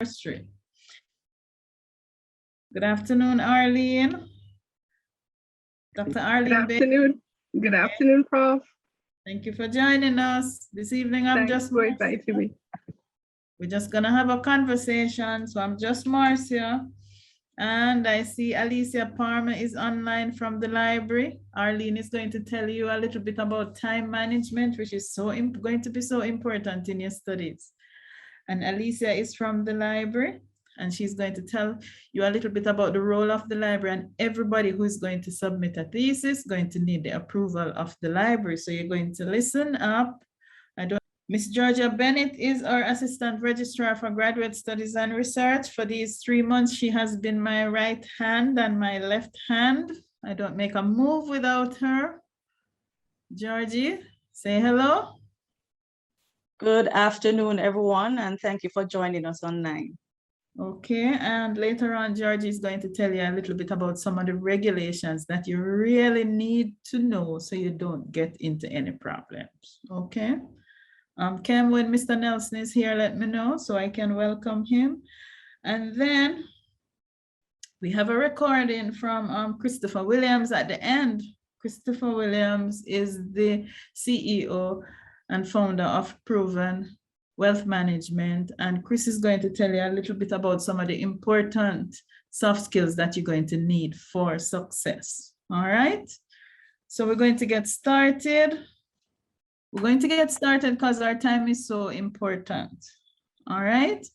Good afternoon, Arlene. Dr. Arlene. Good afternoon. Good afternoon, Prof. Thank you for joining us this evening. Thanks for inviting me. We're just gonna have a conversation. So I'm just Marcia, and I see Alicia Palmer is online from the library. Arlene is going to tell you a little bit about time management, which is going to be so important in your studies. And Alicia is from the library, and she's going to tell you a little bit about the role of the library, and everybody who is going to submit a thesis is going to need the approval of the library. So you're going to listen up. Miss Georgia Bennett is our Assistant Registrar for Graduate Studies and Research. For these 3 months, she has been my right hand and my left hand. I don't make a move without her. Georgie, say hello. Good afternoon, everyone, and thank you for joining us online. Okay, and later on, Georgie is going to tell you a little bit about some of the regulations that you really need to know so you don't get into any problems, okay? Ken, when Mr. Nelson is here, let me know so I can welcome him. And then we have a recording from Christopher Williams at the end. Christopher Williams is the CEO and founder of Proven Wealth Management. And Chris is going to tell you a little bit about some of the important soft skills that you're going to need for success. All right. So we're going to get started. We're going to get started because our time is so important. All right.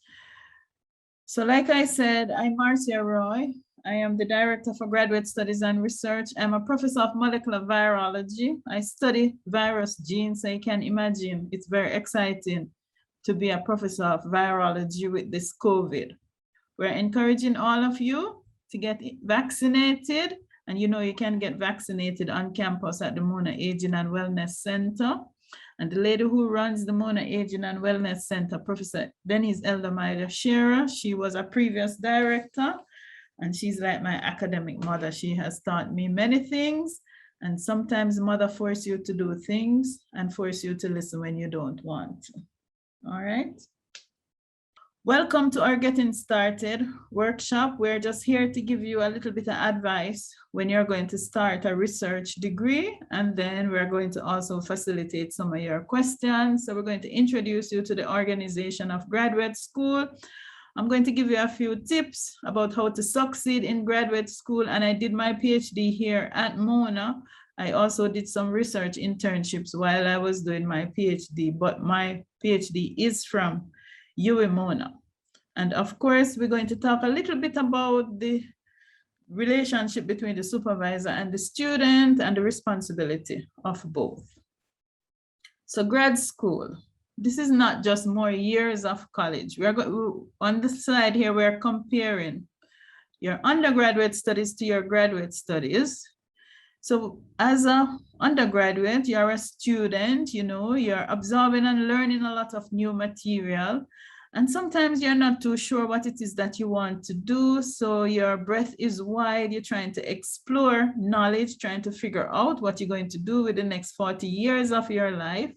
So like I said, I'm Marcia Roy. I am the Director for Graduate Studies and Research. I'm a professor of molecular virology. I study virus genes, so you can imagine it's very exciting to be a professor of virology with this COVID. We're encouraging all of you to get vaccinated, and you know you can get vaccinated on campus at the Mona Aging and Wellness Center. And the lady who runs the Mona Aging and Wellness Center, Professor Denise Eldermeyer Shearer, she was a previous director, and she's like my academic mother. She has taught me many things, and sometimes mother force you to do things and force you to listen when you don't want to. All right. Welcome to our Getting Started workshop. We're just here to give you a little bit of advice when you're going to start a research degree, and then we're going to also facilitate some of your questions. So we're going to introduce you to the organization of graduate school. I'm going to give you a few tips about how to succeed in graduate school, and I did my PhD here at Mona. I also did some research internships while I was doing my PhD, but my PhD is from Mona. And of course, we're going to talk a little bit about the relationship between the supervisor and the student and the responsibility of both. So grad school, this is not just more years of college. On the slide here, we're comparing your undergraduate studies to your graduate studies. So as an undergraduate, you're a student, you know, you're absorbing and learning a lot of new material. And sometimes you're not too sure what it is that you want to do. So your breadth is wide. You're trying to explore knowledge, trying to figure out what you're going to do with the next 40 years of your life.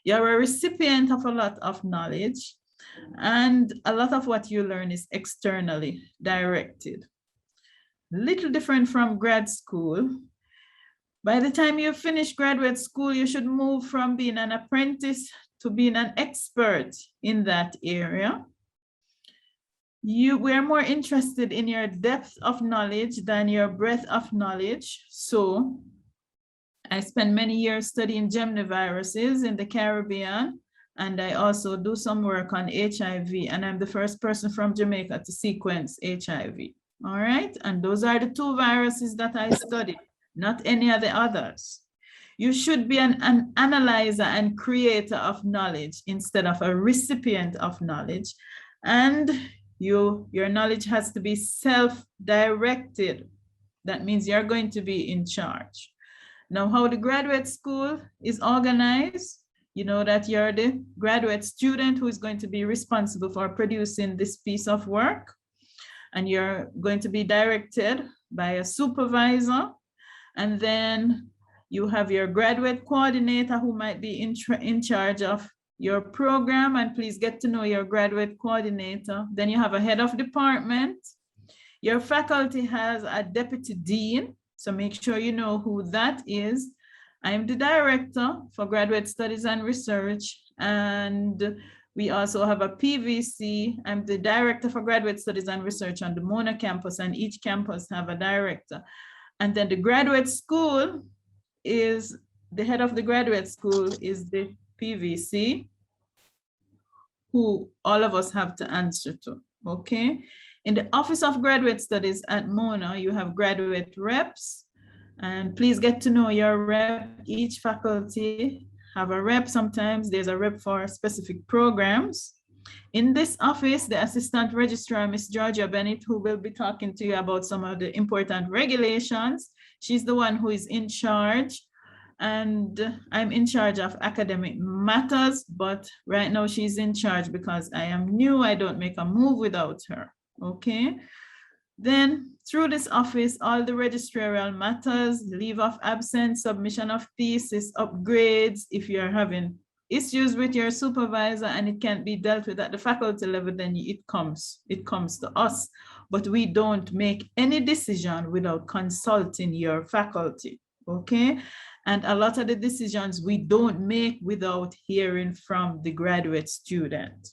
You're a recipient of a lot of knowledge, and a lot of what you learn is externally directed. Little different from grad school. By the time you finish graduate school, you should move from being an apprentice to being an expert in that area. We're more interested in your depth of knowledge than your breadth of knowledge. So I spent many years studying gemniviruses in the Caribbean, and I also do some work on HIV, and I'm the first person from Jamaica to sequence HIV. All right, and those are the 2 viruses that I studied, not any of the others. You should be an analyzer and creator of knowledge instead of a recipient of knowledge. And your knowledge has to be self-directed. That means you're going to be in charge. Now, how the graduate school is organized, you know that you're the graduate student who is going to be responsible for producing this piece of work. And you're going to be directed by a supervisor. And then you have your graduate coordinator who might be in charge of your program, and please get to know your graduate coordinator. Then you have a head of department. Your faculty has a deputy dean, so make sure you know who that is. I'm the director for graduate studies and research, and we also have a PVC. I'm the director for graduate studies and research on the Mona campus, and each campus have a director. And then the graduate school is, the head of the graduate school is the PVC, who all of us have to answer to, okay? In the Office of Graduate Studies at Mona, you have graduate reps, and please get to know your rep. Each faculty have a rep. Sometimes there's a rep for specific programs. In this office, the Assistant Registrar, Miss Georgia Bennett, who will be talking to you about some of the important regulations. She's the one who is in charge, and I'm in charge of academic matters, but right now she's in charge because I am new. I don't make a move without her, okay? Then through this office, all the registrar matters, leave of absence, submission of thesis, upgrades, if you're having issues with your supervisor and it can't be dealt with at the faculty level, then it comes to us. But we don't make any decision without consulting your faculty, okay? And a lot of the decisions we don't make without hearing from the graduate student.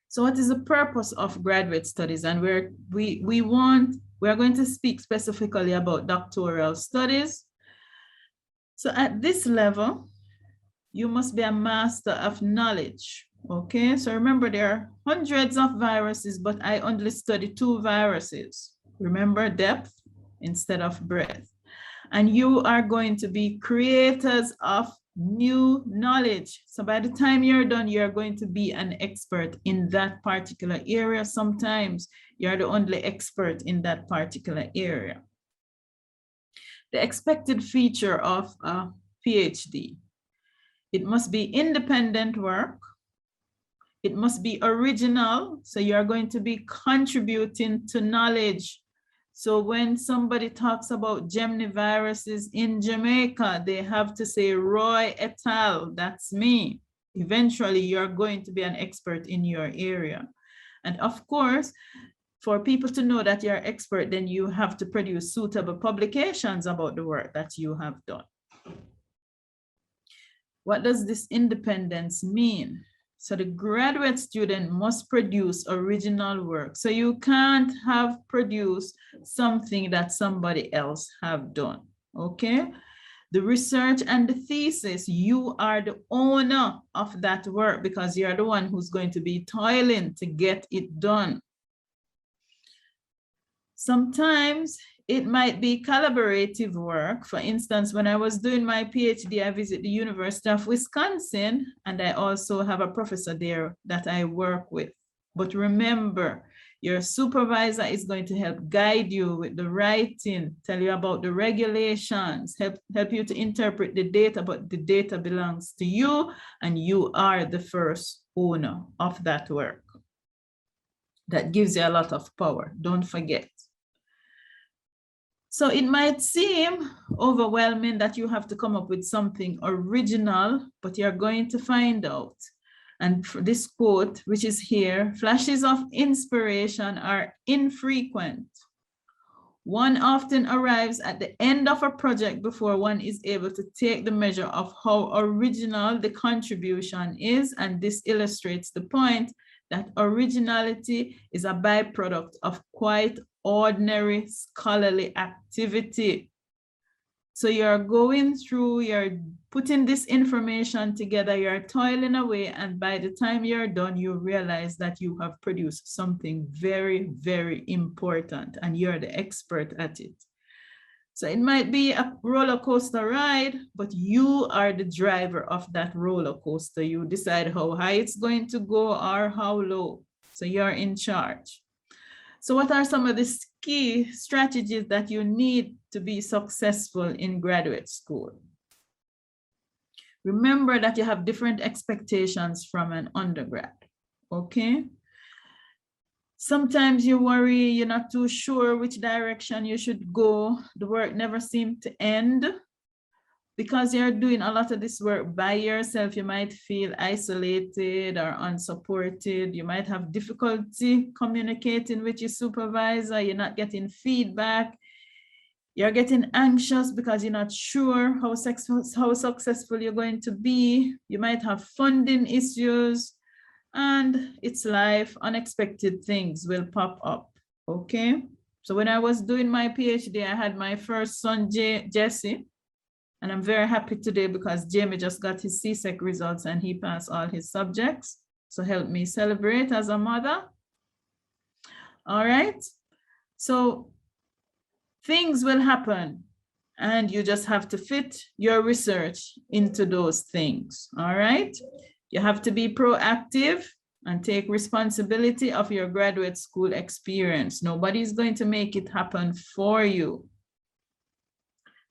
So what is the purpose of graduate studies? And we're going to speak specifically about doctoral studies. So at this level, you must be a master of knowledge, okay? So remember, there are hundreds of viruses, but I only study 2 viruses. Remember, depth instead of breadth. And you are going to be creators of new knowledge. So by the time you're done, you're going to be an expert in that particular area. Sometimes you're the only expert in that particular area. The expected feature of a PhD: it must be independent work. It must be original. So you're going to be contributing to knowledge. So when somebody talks about Gemini viruses in Jamaica, they have to say Roy et al. That's me. Eventually, you're going to be an expert in your area. And of course, for people to know that you're an expert, then you have to produce suitable publications about the work that you have done. What does this independence mean? So the graduate student must produce original work. So you can't have produced something that somebody else have done, okay? The research and the thesis, you are the owner of that work because you're the one who's going to be toiling to get it done. Sometimes it might be collaborative work. For instance, when I was doing my PhD, I visited the University of Wisconsin, and I also have a professor there that I work with. But remember, your supervisor is going to help guide you with the writing, tell you about the regulations, help you to interpret the data, but the data belongs to you, and you are the first owner of that work. That gives you a lot of power, don't forget. So it might seem overwhelming that you have to come up with something original, but you're going to find out. And for this quote, which is here, flashes of inspiration are infrequent. One often arrives at the end of a project before one is able to take the measure of how original the contribution is. And this illustrates the point that originality is a byproduct of quite ordinary scholarly activity. So you're going through, you're putting this information together, you're toiling away, and by the time you're done, you realize that you have produced something very, very important, and you're the expert at it. So it might be a roller coaster ride, but you are the driver of that roller coaster. You decide how high it's going to go or how low. So you're in charge. So what are some of the key strategies that you need to be successful in graduate school? Remember that you have different expectations from an undergrad, okay? Sometimes you worry, you're not too sure which direction you should go. The work never seems to end. because you're doing a lot of this work by yourself, you might feel isolated or unsupported. You might have difficulty communicating with your supervisor. You're not getting feedback. You're getting anxious because you're not sure how successful you're going to be. You might have funding issues, and it's life. Unexpected things will pop up, okay? So when I was doing my PhD, I had my first son, Jesse. And I'm very happy today because Jamie just got his CSEC results and he passed all his subjects. So help me celebrate as a mother. All right. So things will happen and you just have to fit your research into those things. All right. You have to be proactive and take responsibility of your graduate school experience. Nobody's going to make it happen for you.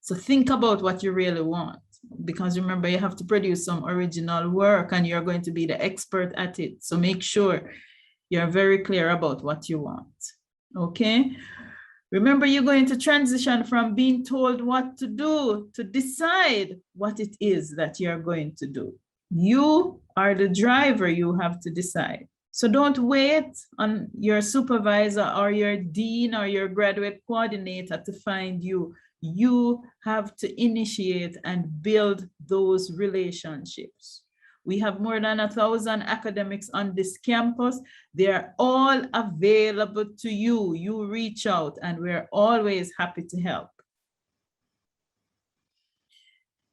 So think about what you really want, because remember, you have to produce some original work and you're going to be the expert at it. So make sure you're very clear about what you want, okay? Remember, you're going to transition from being told what to do to decide what it is that you're going to do. You are the driver, you have to decide. So don't wait on your supervisor or your dean or your graduate coordinator to find you. You have to initiate and build those relationships. We have more than 1,000 academics on this campus. They're all available to you. You reach out and we're always happy to help.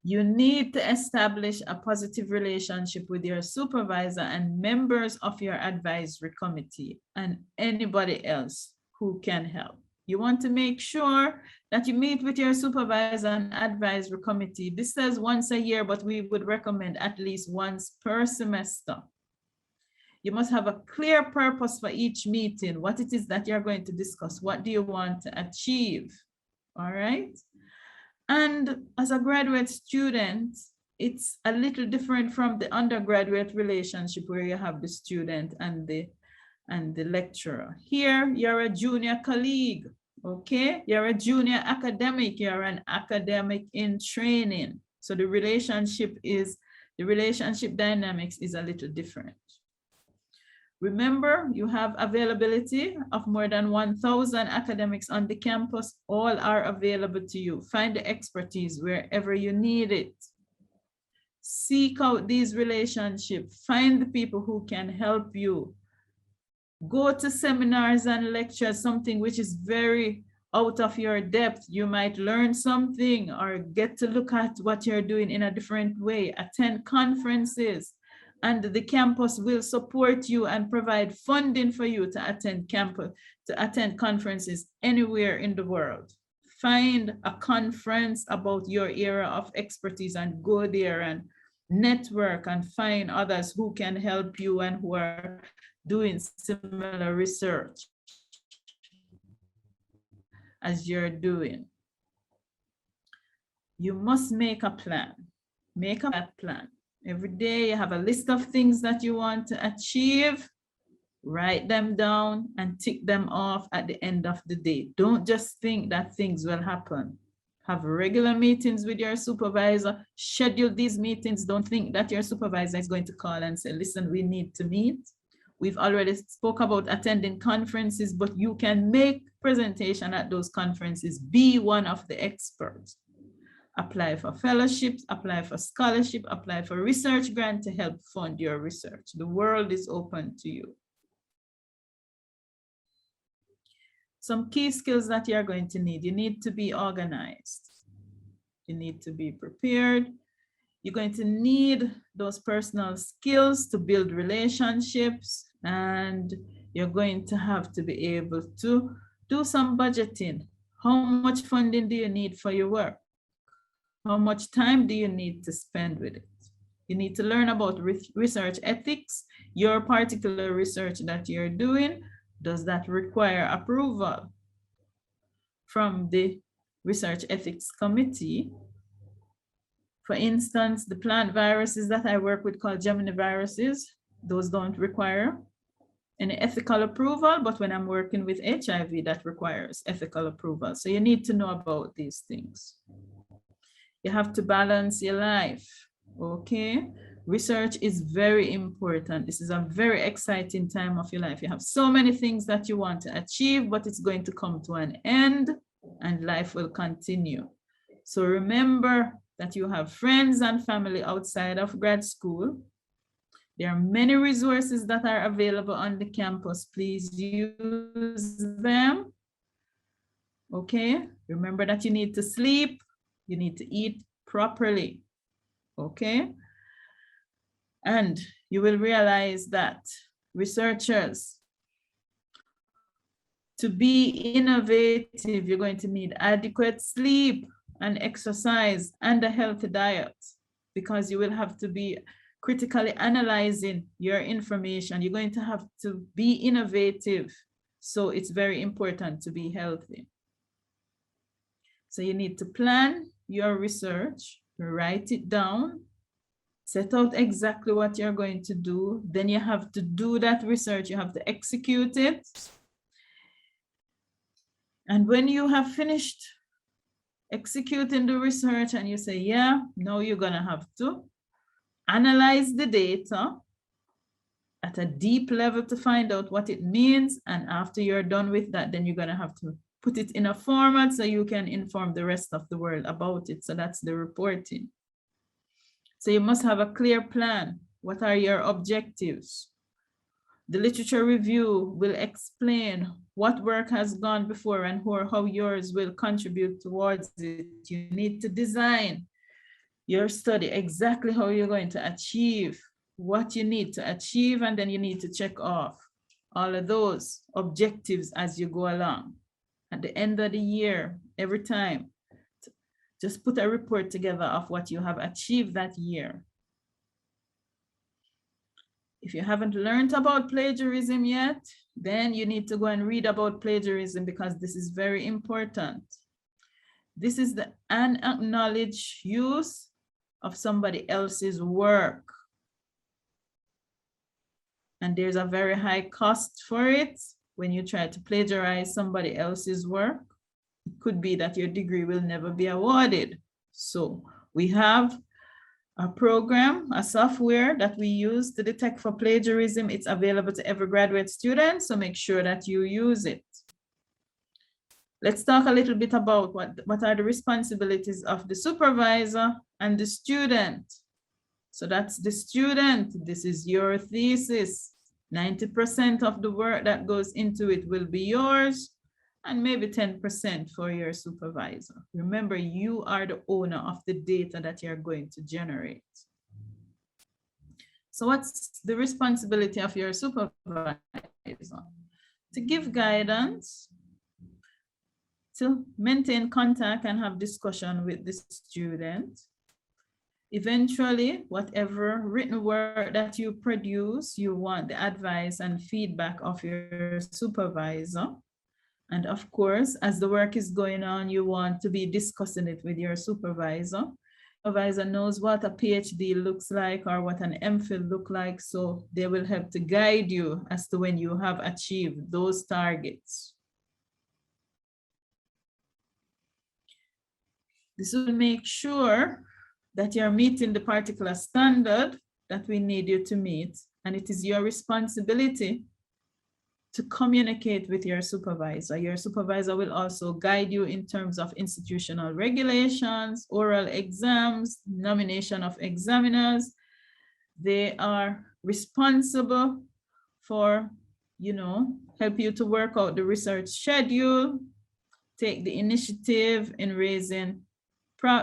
You need to establish a positive relationship with your supervisor and members of your advisory committee and anybody else who can help. You want to make sure that you meet with your supervisor and advisory committee. This says once a year, but we would recommend at least once per semester. You must have a clear purpose for each meeting, what it is that you're going to discuss. What do you want to achieve? All right. And as a graduate student, it's a little different from the undergraduate relationship where you have the student and the lecturer. Here, you're a junior colleague, okay? You're a junior academic, you're an academic in training. So the relationship dynamics is a little different. Remember, you have availability of more than 1,000 academics on the campus. All are available to you. Find the expertise wherever you need it. Seek out these relationships. Find the people who can help you. Go to seminars and lectures, something which is very out of your depth. You might learn something or get to look at what you're doing in a different way. Attend conferences, and the campus will support you and provide funding for you to attend conferences anywhere in the world. Find a conference about your area of expertise and go there and network and find others who can help you and who are doing similar research as you're doing. You must make a plan. Make a plan. Every day you have a list of things that you want to achieve. Write them down and tick them off at the end of the day. Don't just think that things will happen. Have regular meetings with your supervisor. Schedule these meetings. Don't think that your supervisor is going to call and say, listen, we need to meet. We've already spoke about attending conferences, but you can make presentation at those conferences. Be one of the experts. Apply for fellowships, apply for scholarship, apply for research grant to help fund your research. The world is open to you. Some key skills that you're going to need. You need to be organized. You need to be prepared. You're going to need those personal skills to build relationships, and you're going to have to be able to do some budgeting. How much funding do you need for your work? How much time do you need to spend with it? You need to learn about research ethics, your particular research that you're doing. Does that require approval from the Research Ethics Committee? For instance, the plant viruses that I work with called Gemini viruses, those don't require any ethical approval, but when I'm working with HIV, that requires ethical approval. So you need to know about these things. You have to balance your life, okay? Research is very important. This is a very exciting time of your life. You have so many things that you want to achieve, but it's going to come to an end and life will continue. So remember that you have friends and family outside of grad school. There are many resources that are available on the campus. Please use them. Okay, remember that you need to sleep, you need to eat properly. Okay, and you will realize that researchers, to be innovative, you're going to need adequate sleep and exercise and a healthy diet, because you will have to be critically analyzing your information. You're going to have to be innovative. So it's very important to be healthy. So you need to plan your research, write it down, set out exactly what you're going to do. Then you have to do that research, you have to execute it. And when you have finished executing the research and you say, yeah, now you're gonna have to analyze the data at a deep level to find out what it means. And after you're done with that, then you're gonna have to put it in a format so you can inform the rest of the world about it. So that's the reporting. So you must have a clear plan. What are your objectives? The literature review will explain what work has gone before and how yours will contribute towards it. You need to design your study exactly how you're going to achieve what you need to achieve, and then you need to check off all of those objectives as you go along. At the end of the year, every time, just put a report together of what you have achieved that year. If you haven't learned about plagiarism yet, then you need to go and read about plagiarism, because this is very important. This is the unacknowledged use of somebody else's work. And there's a very high cost for it when you try to plagiarize somebody else's work. It could be that your degree will never be awarded. So we have a program, a software that we use to detect for plagiarism. It's available to every graduate student, so make sure that you use it. Let's talk a little bit about what are the responsibilities of the supervisor and the student. So that's the student. This is your thesis. 90% of the work that goes into it will be yours, and maybe 10% for your supervisor. Remember, you are the owner of the data that you're going to generate. So what's the responsibility of your supervisor? To give guidance, to maintain contact and have discussion with the student. Eventually, whatever written work that you produce, you want the advice and feedback of your supervisor. And of course, as the work is going on, you want to be discussing it with your supervisor. Supervisor knows what a PhD looks like or what an MPhil looks like, so they will help to guide you as to when you have achieved those targets. This will make sure that you're meeting the particular standard that we need you to meet, and it is your responsibility to communicate with your supervisor. Your supervisor will also guide you in terms of institutional regulations, oral exams, nomination of examiners. They are responsible for, help you to work out the research schedule, take the initiative in raising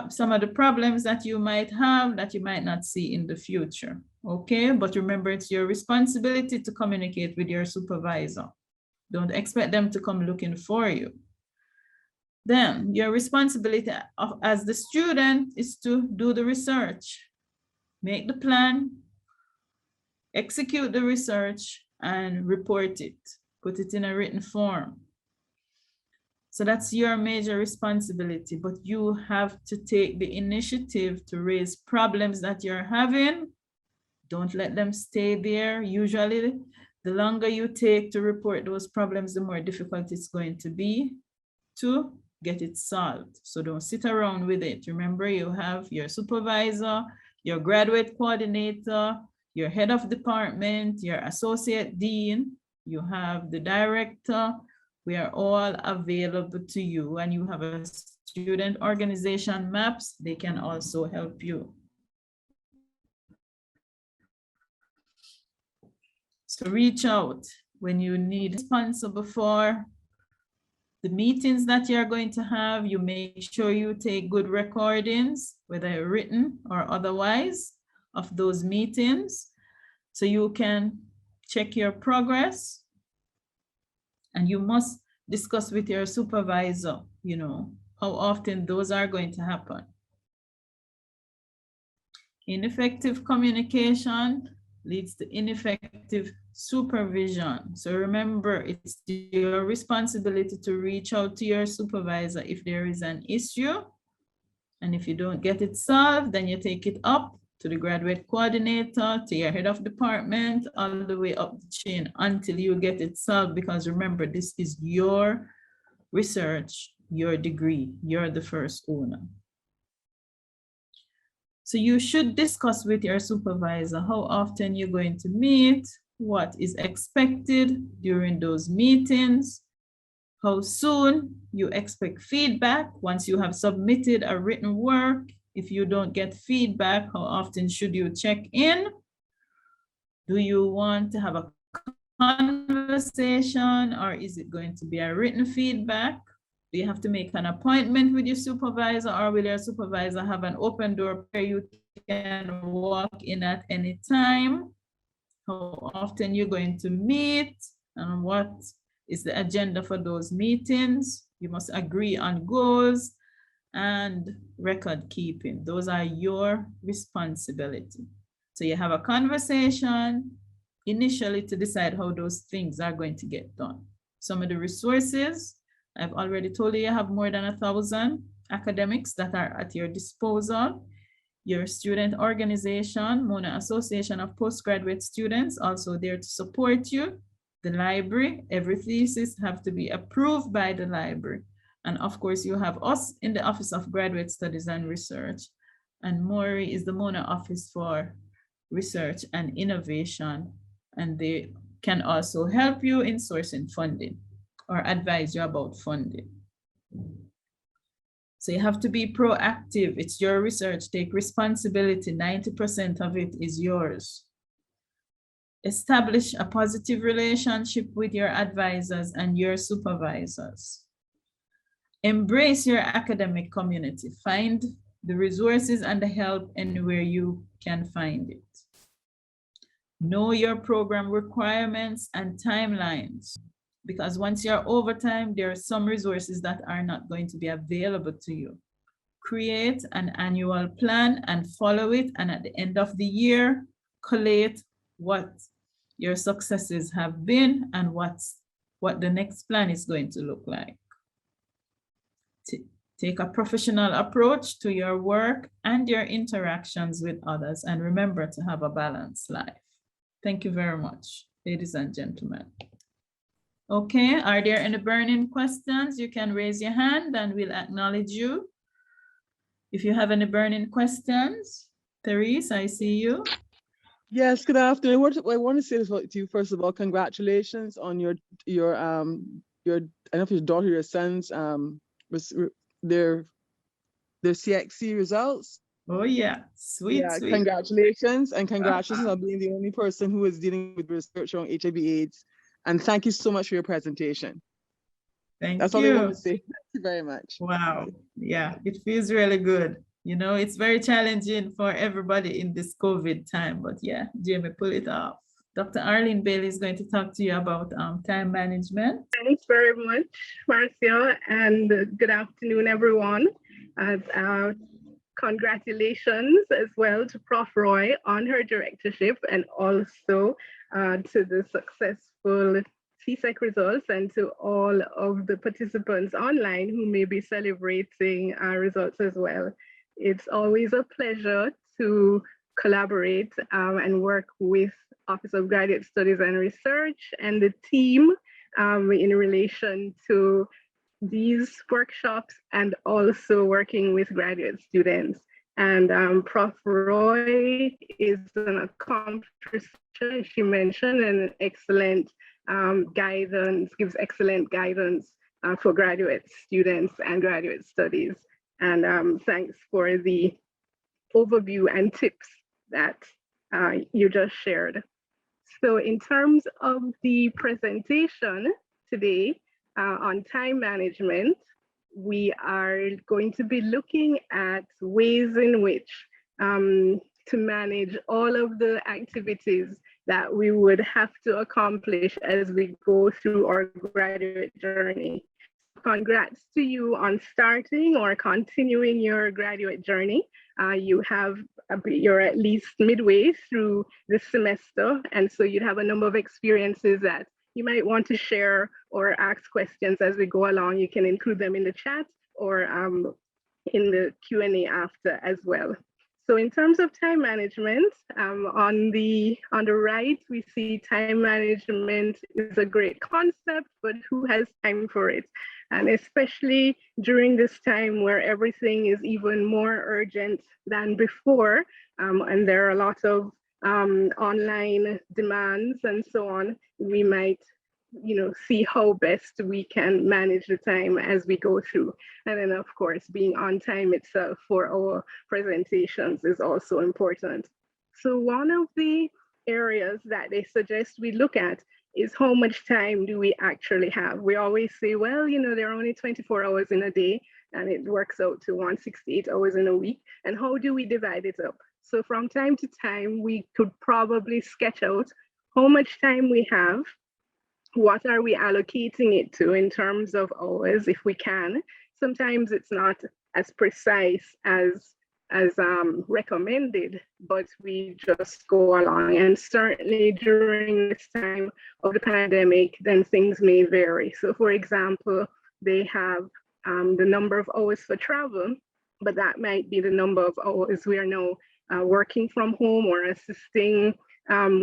some of the problems that you might have that you might not see in the future. Okay, but remember, it's your responsibility to communicate with your supervisor. Don't expect them to come looking for you. Then your responsibility as the student is to do the research, make the plan, execute the research, and report it, put it in a written form. So that's your major responsibility, but you have to take the initiative to raise problems that you're having. Don't let them stay there. Usually, the longer you take to report those problems, the more difficult it's going to be to get it solved. So don't sit around with it. Remember, you have your supervisor, your graduate coordinator, your head of department, your associate dean, you have the director. We are all available to you, and you have a student organization maps. They can also help you. So reach out when you need responsible for the meetings that you're going to have. You make sure you take good recordings, whether written or otherwise, of those meetings, so you can check your progress. And you must discuss with your supervisor, you know, how often those are going to happen. Ineffective communication leads to ineffective supervision. So remember, it's your responsibility to reach out to your supervisor if there is an issue. And if you don't get it solved, then you take it up to the graduate coordinator, to your head of department, all the way up the chain until you get it solved. Because remember, this is your research, your degree, you're the first owner. So you should discuss with your supervisor how often you're going to meet, what is expected during those meetings, how soon you expect feedback once you have submitted a written work. If you don't get feedback, how often should you check in? Do you want to have a conversation, or is it going to be a written feedback? Do you have to make an appointment with your supervisor, or will your supervisor have an open door where you can walk in at any time? How often you're going to meet, and what is the agenda for those meetings? You must agree on goals and record keeping. Those are your responsibility. So you have a conversation initially to decide how those things are going to get done. Some of the resources, I've already told you, you have more than 1,000 academics that are at your disposal. Your student organization, Mona Association of Postgraduate Students, also there to support you. The library, every thesis have to be approved by the library. And of course, you have us in the Office of Graduate Studies and Research. And Maury is the Mona Office for Research and Innovation. And they can also help you in sourcing funding or advise you about funding. So you have to be proactive. It's your research. Take responsibility. 90% of it is yours. Establish a positive relationship with your advisors and your supervisors. Embrace your academic community. Find the resources and the help anywhere you can find it. Know your program requirements and timelines, because once you're over time, there are some resources that are not going to be available to you. Create an annual plan and follow it, and at the end of the year, collate what your successes have been and what the next plan is going to look like. Take a professional approach to your work and your interactions with others, and remember to have a balanced life. Thank you very much, ladies and gentlemen. Okay, are there any burning questions? You can raise your hand and we'll acknowledge you. If you have any burning questions, Therese, I see you. Yes, good afternoon. I want to say this to you, first of all, congratulations on your I don't know if your daughter, your son's their CXC results. Oh yeah, sweet. Congratulations, and congratulations on being the only person who is dealing with research on HIV/AIDS. And thank you so much for your presentation. That's all I want to say. Thank you very much. Wow. Yeah, it feels really good. You know, it's very challenging for everybody in this COVID time, but yeah, Jamie, pull it off. Dr. Arlene Bailey is going to talk to you about time management. Thanks very much, Marcia, and good afternoon, everyone. Congratulations as well to Prof. Roy on her directorship, and also to the successful CSEC results, and to all of the participants online who may be celebrating our results as well. It's always a pleasure to collaborate and work with Office of Graduate Studies and Research and the team in relation to these workshops and also working with graduate students. And Prof. Roy is an accomplished, she mentioned, and excellent guidance, gives excellent guidance for graduate students and graduate studies. And thanks for the overview and tips that you just shared. So in terms of the presentation today on time management, we are going to be looking at ways in which to manage all of the activities that we would have to accomplish as we go through our graduate journey. Congrats to you on starting or continuing your graduate journey. You're at least midway through this semester, and so you'd have a number of experiences that you might want to share or ask questions as we go along. You can include them in the chat or in the Q&A after as well. So in terms of time management, on the right, we see time management is a great concept, but who has time for it? And especially during this time where everything is even more urgent than before, and there are a lot of online demands and so on, we might see how best we can manage the time as we go through. And then of course, being on time itself for our presentations is also important. So one of the areas that they suggest we look at is how much time do we actually have? We always say, well, there are only 24 hours in a day and it works out to 168 hours in a week. And how do we divide it up? So from time to time, we could probably sketch out how much time we have. What are we allocating it to in terms of hours, if we can? Sometimes it's not as precise as recommended, but we just go along. And certainly during this time of the pandemic, then things may vary. So for example, they have the number of hours for travel, but that might be the number of hours we are now working from home or assisting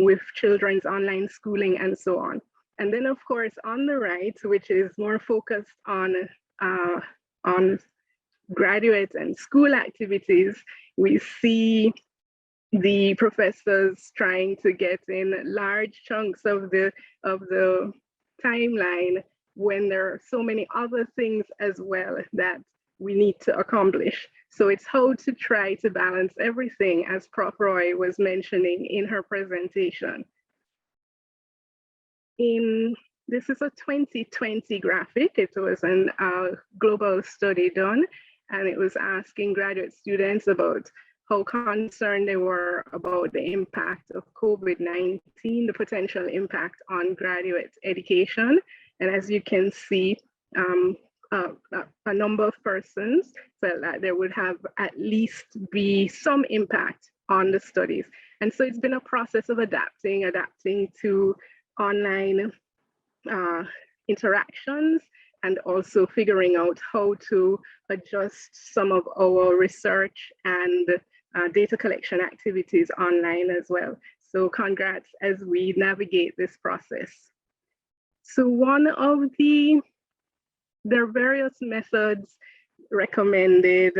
with children's online schooling and so on. And then, of course, on the right, which is more focused on graduate and school activities, we see the professors trying to get in large chunks of the timeline when there are so many other things as well that we need to accomplish. So it's how to try to balance everything, as Prof. Roy was mentioning in her presentation. This is a 2020 graphic. It was a global study done, and it was asking graduate students about how concerned they were about the impact of COVID-19, the potential impact on graduate education. And as you can see, a number of persons felt that there would have at least be some impact on the studies. And so it's been a process of adapting to online interactions, and also figuring out how to adjust some of our research and data collection activities online as well. So congrats as we navigate this process. So one of there are various methods recommended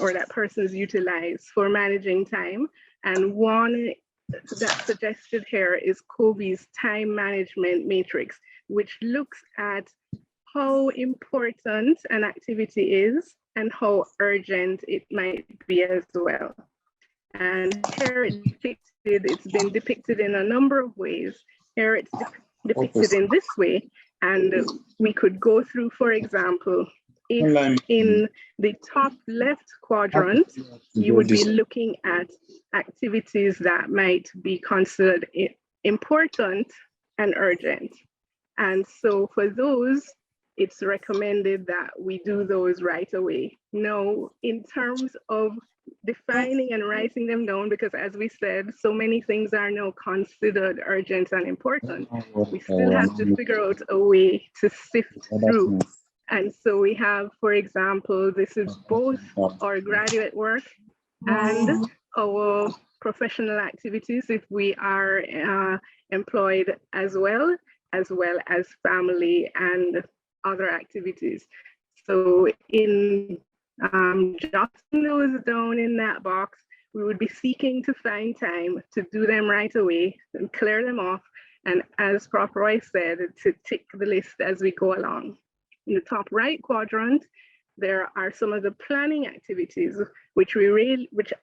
or that persons utilize for managing time, and one that's suggested here is Covey's time management matrix, which looks at how important an activity is and how urgent it might be as well. And here it's been depicted in a number of ways. Here it's depicted in this way, and we could go through, for example, if in the top left quadrant, you would be looking at activities that might be considered important and urgent. And so for those, it's recommended that we do those right away. Now, in terms of defining and writing them down, because as we said, so many things are now considered urgent and important, we still have to figure out a way to sift through. And so we have, for example, this is both our graduate work and our professional activities if we are employed as well as family and other activities. So in jotting those down in that box, we would be seeking to find time to do them right away and clear them off. And as Prof. Roy said, to tick the list as we go along. In the top right quadrant, there are some of the planning activities, which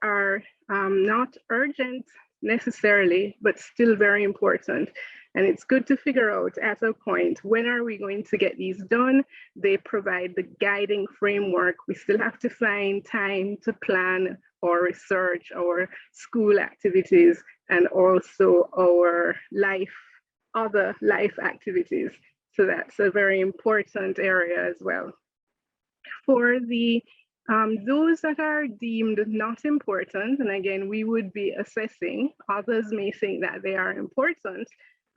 are not urgent necessarily, but still very important. And it's good to figure out at a point, when are we going to get these done? They provide the guiding framework. We still have to find time to plan our research, our school activities, and also our other life activities. So that's a very important area as well. For the those that are deemed not important, and again, we would be assessing, others may think that they are important,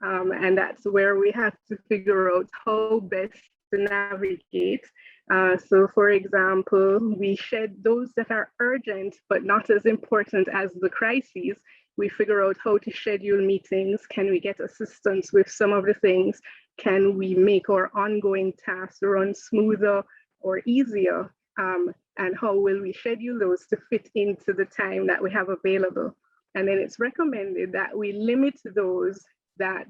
and that's where we have to figure out how best to navigate. So for example, we shed those that are urgent, but not as important as the crises. We figure out how to schedule meetings. Can we get assistance with some of the things? Can we make our ongoing tasks run smoother or easier? And how will we schedule those to fit into the time that we have available? And then it's recommended that we limit those that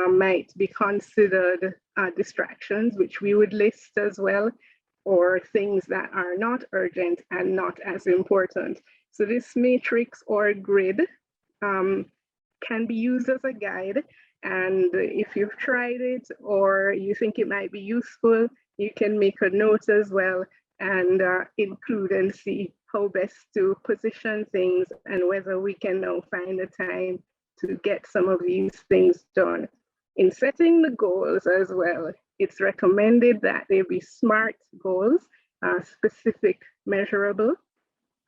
might be considered distractions, which we would list as well, or things that are not urgent and not as important. So this matrix or grid can be used as a guide. And if you've tried it or you think it might be useful, you can make a note as well and include and see how best to position things and whether we can now find a time to get some of these things done. In setting the goals as well, it's recommended that they be SMART goals, specific, measurable,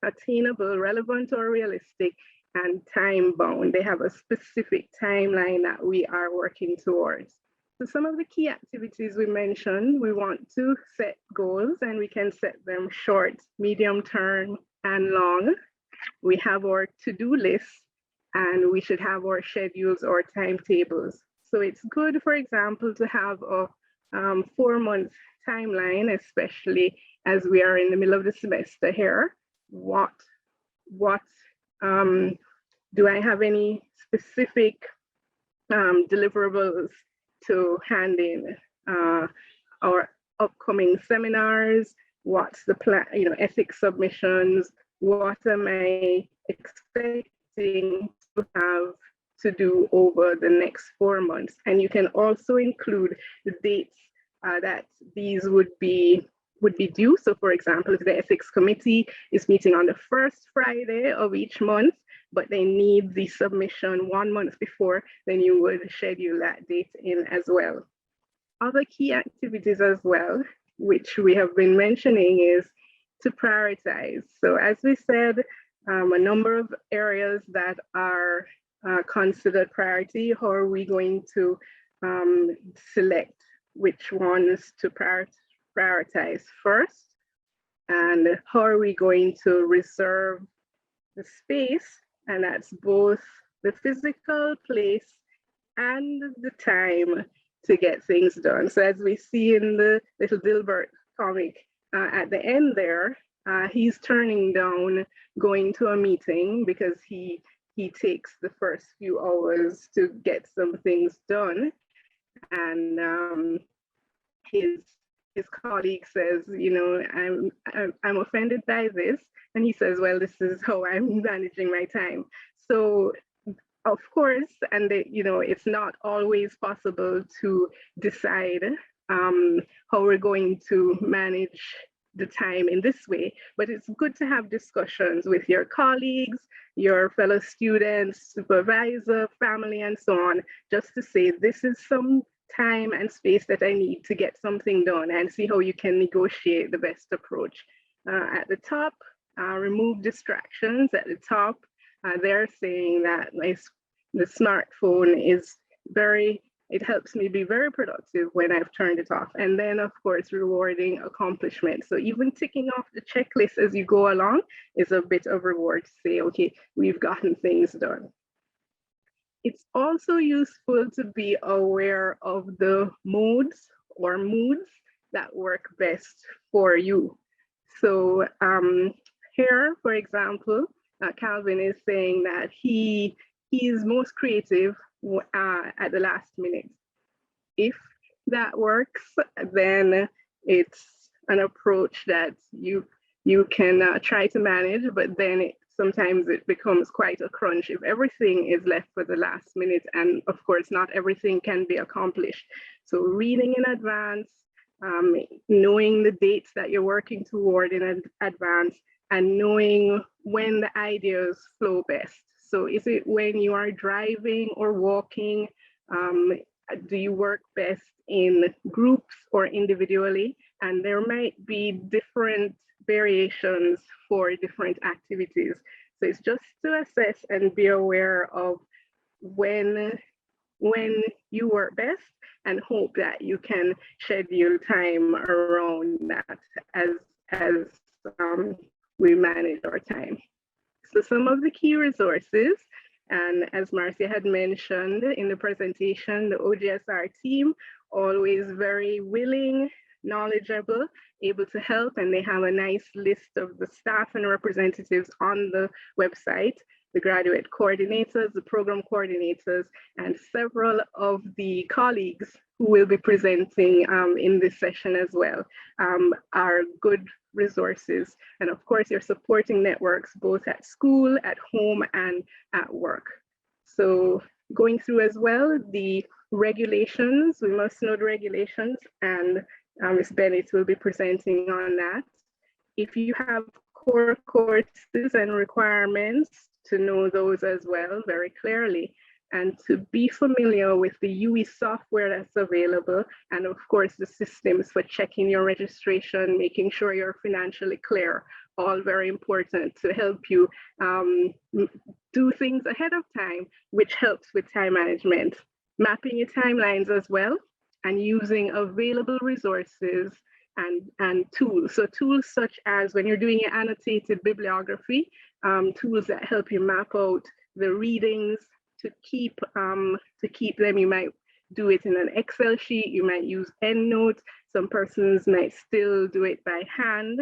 attainable, relevant or realistic, and time bound. They have a specific timeline that we are working towards. So some of the key activities we mentioned, we want to set goals and we can set them short, medium term, and long. We have our to-do list and we should have our schedules or timetables. So it's good, for example, to have a 4-month timeline, especially as we are in the middle of the semester here. What do I have any specific deliverables to hand in? Our upcoming seminars, what's the plan, ethics submissions, what am I expecting to have to do over the next 4 months? And you can also include the dates that these would be due. So for example, if the ethics committee is meeting on the first Friday of each month, but they need the submission 1 month before, then you would schedule that date in as well. Other key activities as well, which we have been mentioning, is to prioritize. So as we said, a number of areas that are considered priority. How are we going to select which ones to prioritize first? And how are we going to reserve the space? And that's both the physical place and the time to get things done. So as we see in the little Dilbert comic at the end there, he's turning down going to a meeting because he takes the first few hours to get some things done. And his colleague says, I'm offended by this. And he says, well, this is how I'm managing my time. So of course, and it's not always possible to decide how we're going to manage the time in this way, but it's good to have discussions with your colleagues, your fellow students, supervisor, family, and so on, just to say, this is some time and space that I need to get something done, and see how you can negotiate the best approach. At the top, remove distractions. At the top, they're saying that the smartphone is it helps me be very productive when I've turned it off. And then of course, rewarding accomplishment. So even ticking off the checklist as you go along is a bit of reward to say, okay, we've gotten things done. It's also useful to be aware of the modes or moods that work best for you. So here, for example, Calvin is saying that he is most creative at the last minute. If that works, then it's an approach that you can try to manage, but then sometimes it becomes quite a crunch if everything is left for the last minute, and of course not everything can be accomplished. So reading in advance, knowing the dates that you're working toward in advance, and knowing when the ideas flow best. So is it when you are driving or walking? Do you work best in groups or individually? And there might be different variations for different activities. So it's just to assess and be aware of when you work best, and hope that you can schedule time around that as we manage our time. So some of the key resources, and as Marcia had mentioned in the presentation, the OGSR team, always very willing, knowledgeable, able to help, and they have a nice list of the staff and representatives on the website, the graduate coordinators, the program coordinators, and several of the colleagues who will be presenting in this session as well are good resources. And of course, your supporting networks, both at school, at home, and at work. So going through as well the regulations, we must know the regulations, and Ms. Bennett will be presenting on that. If you have core courses and requirements, to know those as well very clearly, and to be familiar with the UE software that's available, and of course the systems for checking your registration, making sure you're financially clear, all very important to help you do things ahead of time, which helps with time management. Mapping your timelines as well, and using available resources and tools. So tools such as when you're doing your annotated bibliography, tools that help you map out the readings to keep them. You might do it in an Excel sheet, you might use EndNote, some persons might still do it by hand.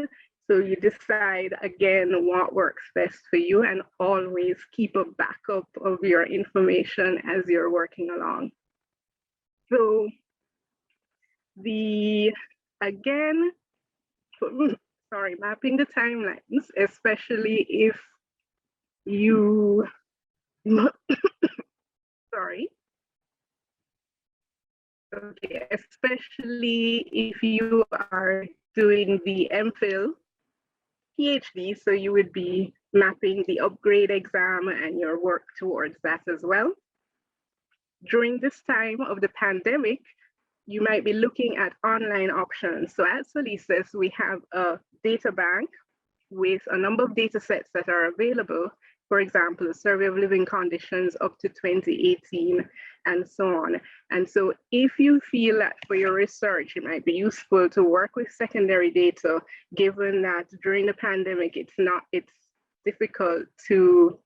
So you decide again what works best for you, and always keep a backup of your information as you're working along. So mapping the timelines, especially if you, especially if you are doing the MPhil PhD, so you would be mapping the upgrade exam and your work towards that as well. During this time of the pandemic, you might be looking at online options. So at Thesis, we have a data bank with a number of data sets that are available. For example, a survey of living conditions up to 2018 and so on. And so if you feel that for your research, it might be useful to work with secondary data, given that during the pandemic, it's difficult to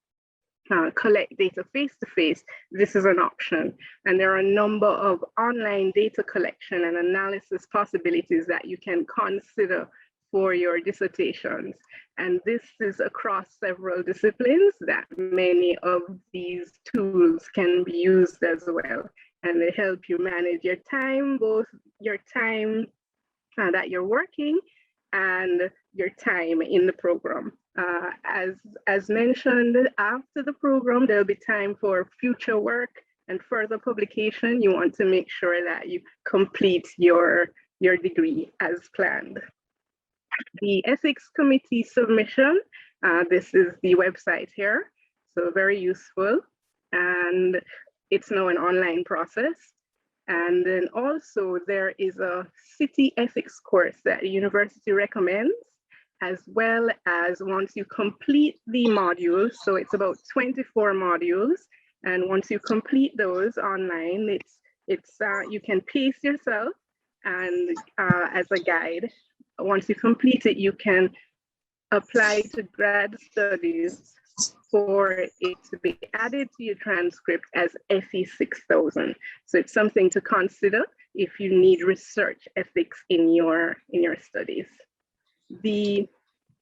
collect data face-to-face, this is an option. And there are a number of online data collection and analysis possibilities that you can consider for your dissertations. And this is across several disciplines that many of these tools can be used as well. And they help you manage your time, both your time that you're working and your time in the program. As mentioned, after the program, there'll be time for future work and further publication. You want to make sure that you complete your degree as planned. The ethics committee submission, this is the website here, so very useful, and it's now an online process. And then also there is a city ethics course that the university recommends, as well as once you complete the modules, so it's about 24 modules, and once you complete those online, you can pace yourself, and as a guide, once you complete it, you can apply to grad studies for it to be added to your transcript as FE 6000. So it's something to consider if you need research ethics in your studies. The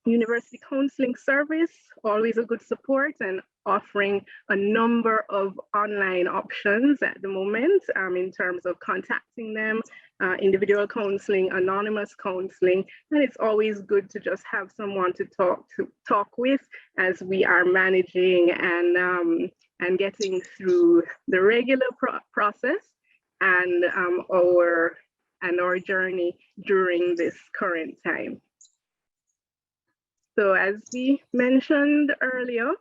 University Counseling Service, always a good support and offering a number of online options at the moment in terms of contacting them, individual counseling, anonymous counseling, and it's always good to just have someone to talk with as we are managing and getting through the regular process and our journey during this current time. So as we mentioned earlier,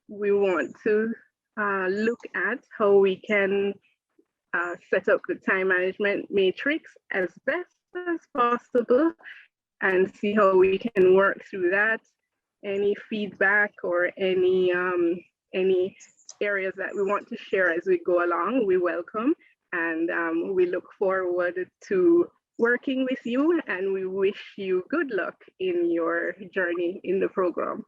we want to look at how we can set up the time management matrix as best as possible and see how we can work through that. Any feedback or any areas that we want to share as we go along, we welcome. And we look forward to working with you, and we wish you good luck in your journey in the program.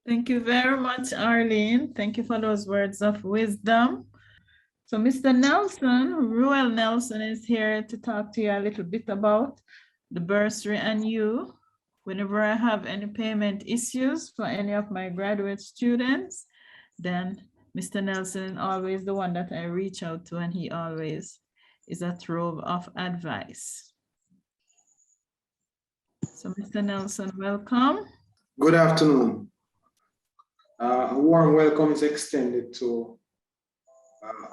Thank you very much, Arlene. Thank you for those words of wisdom. So Mr. Nelson, Ruel Nelson, is here to talk to you a little bit about the bursary and you. Whenever I have any payment issues for any of my graduate students, then Mr. Nelson is always the one that I reach out to, and he always is a trove of advice. So Mr. Nelson, welcome. Good afternoon. A warm welcome is extended to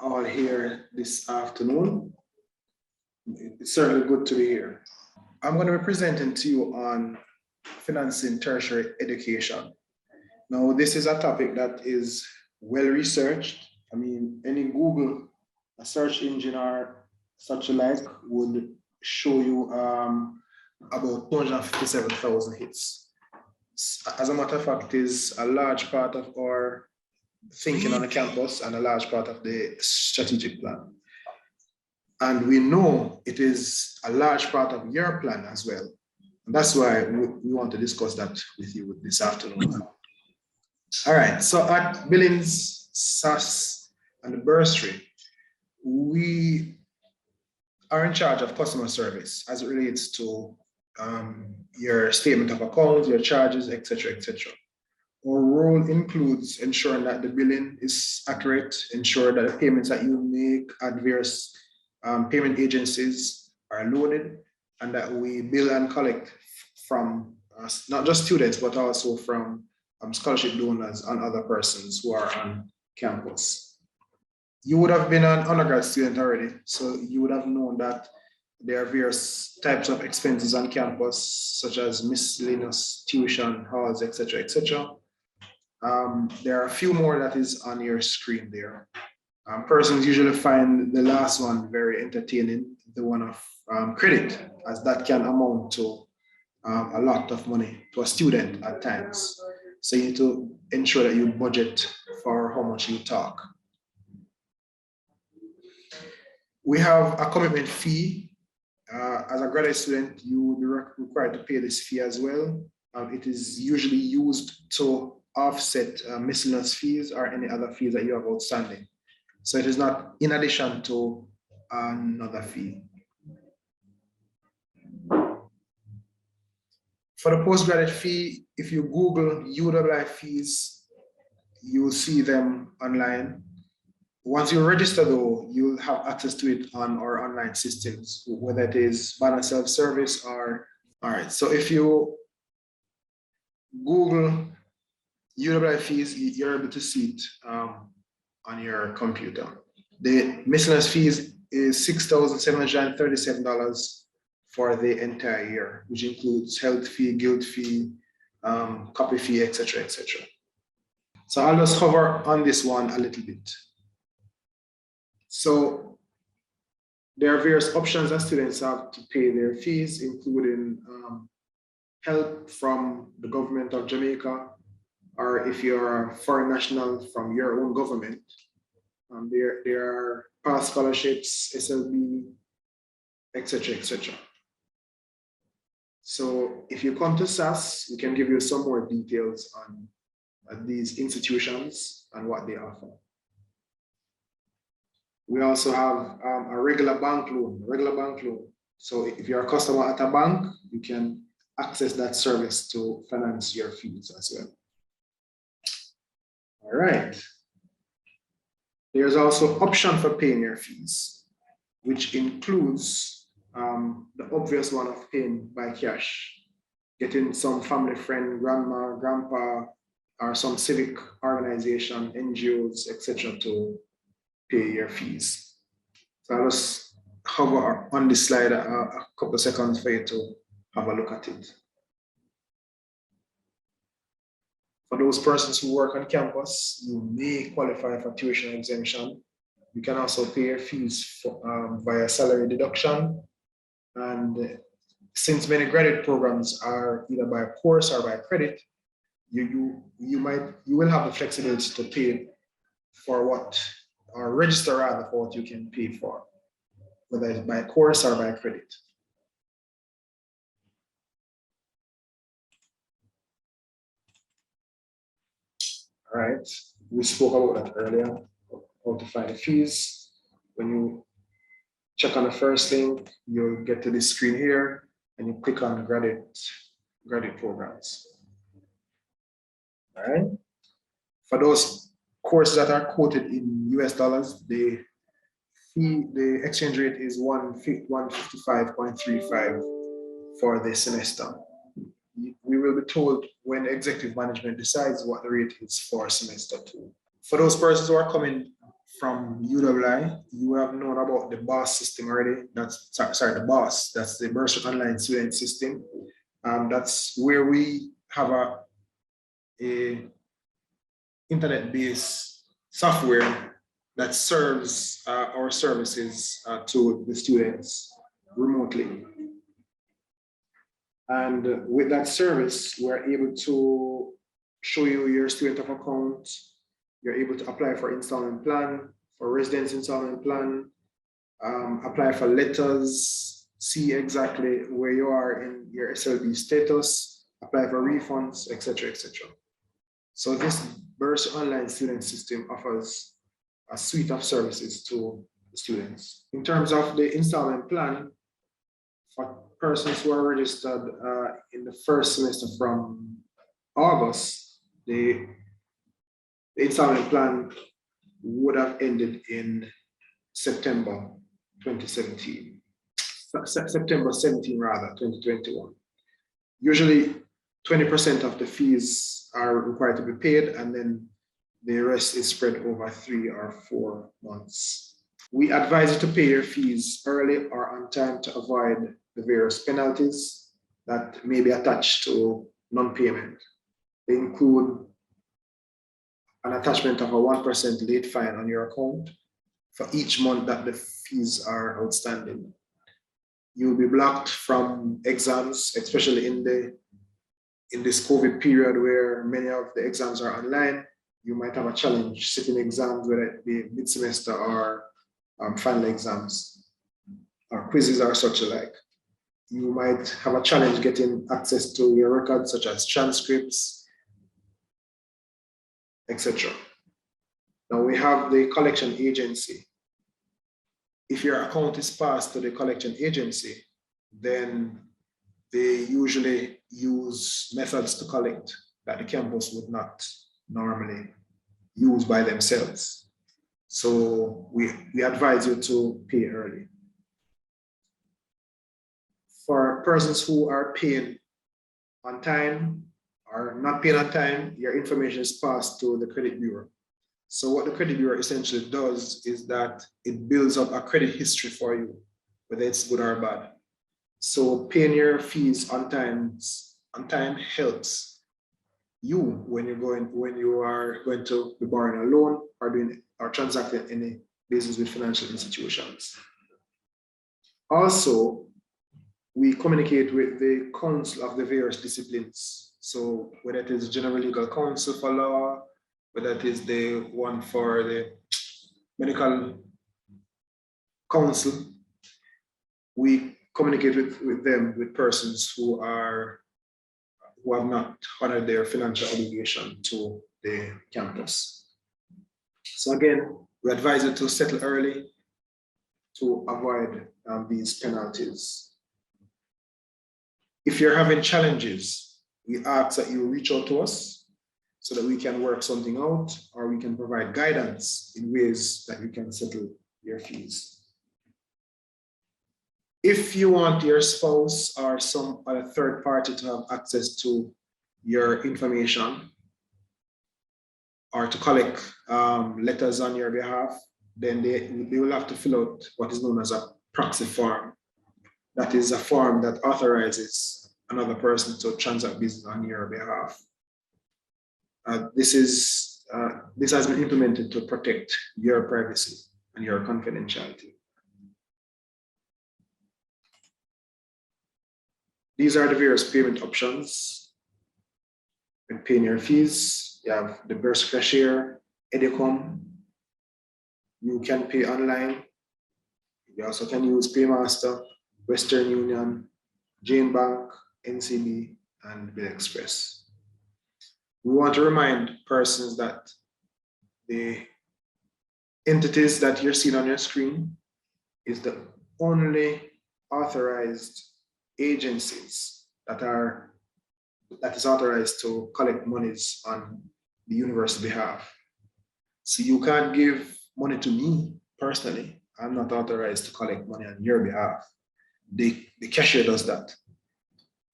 all here this afternoon. It's certainly good to be here. I'm going to be presenting to you on financing tertiary education. Now, this is a topic that is well researched. I mean, any Google, a search engine or such like would show you about 257,000 hits. As a matter of fact, it is a large part of our thinking on the campus and a large part of the strategic plan. And we know it is a large part of your plan as well. And that's why we want to discuss that with you this afternoon. All right, so at Billings, SAS, and the bursary, we are in charge of customer service as it relates to your statement of accounts, your charges, etc., etc. Our role includes ensuring that the billing is accurate, ensure that the payments that you make at various payment agencies are loaded, and that we bill and collect from not just students, but also from scholarship donors and other persons who are on campus. You would have been an undergrad student already, so you would have known that there are various types of expenses on campus, such as miscellaneous tuition, halls, etc., etc. There are a few more that is on your screen there. Persons usually find the last one very entertaining, the one of credit, as that can amount to a lot of money to a student at times. So you need to ensure that you budget for how much you talk. We have a commitment fee. As a graduate student, you will be required to pay this fee as well. It is usually used to offset miscellaneous fees or any other fees that you have outstanding. So it is not in addition to another fee. For the postgraduate fee, if you Google UWI fees, you will see them online. Once you register though, you'll have access to it on our online systems, whether it is banner self-service or, all right. So if you Google UWI fees, you're able to see it on your computer. The miscellaneous fees is $6,737 for the entire year, which includes health fee, guild fee, copy fee, etc., etc. So I'll just hover on this one a little bit. So there are various options that students have to pay their fees, including help from the government of Jamaica, or if you're a foreign national from your own government. There are past scholarships, SLB, etc., etc. So if you come to SAS, we can give you some more details on these institutions and what they offer. We also have a regular bank loan, So if you're a customer at a bank, you can access that service to finance your fees as well. All right. There's also option for paying your fees, which includes the obvious one of paying by cash, getting some family friend, grandma, grandpa, or some civic organization, NGOs, etc., to pay your fees. So I'll just hover on this slide a couple of seconds for you to have a look at it. For those persons who work on campus, you may qualify for tuition exemption. You can also pay your fees for, via salary deduction. And since many graduate programs are either by course or by credit, you will have the flexibility to pay for what, or register rather for what you can pay for, whether it's by course or by credit. All right, we spoke about that earlier, Quantify the fees. When you check on the first link, you'll get to this screen here and you click on graduate programs. All right, for those courses that are quoted in US dollars, the exchange rate is 155.35 for the semester. We will be told when executive management decides what the rate is for semester 2. For those persons who are coming from UWI, you have known about the BOSS system already. That's the BOSS, that's the Bursary Online Student System. That's where we have a internet-based software that serves our services to the students remotely. And with that service, we're able to show you your student of account. You're able to apply for installment plan, for residence installment plan, apply for letters, see exactly where you are in your SLB status, apply for refunds, etc., etc. So this Bursary Online Student System offers a suite of services to the students. In terms of the installment plan, for persons who are registered in the first semester from August, the installment plan would have ended in September 2017. September 17 rather, 2021. Usually 20% of the fees are required to be paid, and then the rest is spread over 3 or 4 months. We advise you to pay your fees early or on time to avoid the various penalties that may be attached to non-payment. They include an attachment of a 1% late fine on your account for each month that the fees are outstanding. You'll be blocked from exams, especially in this COVID period where many of the exams are online. You might have a challenge sitting exams, whether it be mid-semester or final exams or quizzes or such alike. You might have a challenge getting access to your records, such as transcripts, etc. Now we have the collection agency. If your account is passed to the collection agency, then they usually use methods to collect that the campus would not normally use by themselves. So we advise you to pay early. For persons who are paying on time or not paying on time, your information is passed to the credit bureau. So what the credit bureau essentially does is that it builds up a credit history for you, whether it's good or bad. So paying your fees on time helps you when you are going to be borrowing a loan or transacting any business with financial institutions. Also, we communicate with the council of the various disciplines. So whether it is General Legal Counsel for law, whether it is the one for the medical council, we communicate with them, with persons who have not honored their financial obligation to the campus. So again, we advise you to settle early to avoid these penalties. If you're having challenges, we ask that you reach out to us so that we can work something out, or we can provide guidance in ways that you can settle your fees. If you want your spouse or some other third party to have access to your information or to collect letters on your behalf, then they will have to fill out what is known as a proxy form. That is a form that authorizes another person to transact business on your behalf. This has been implemented to protect your privacy and your confidentiality. These are the various payment options. When paying your fees, you have the Registrar, Edecom. You can pay online. You also can use Paymaster, Western Union, Jane Bank, NCB, and Bill Express. We want to remind persons that the entities that you're seeing on your screen is the only authorized agencies that is authorized to collect monies on the university behalf. So you can't give money to me personally. I'm not authorized to collect money on your behalf. The cashier does that.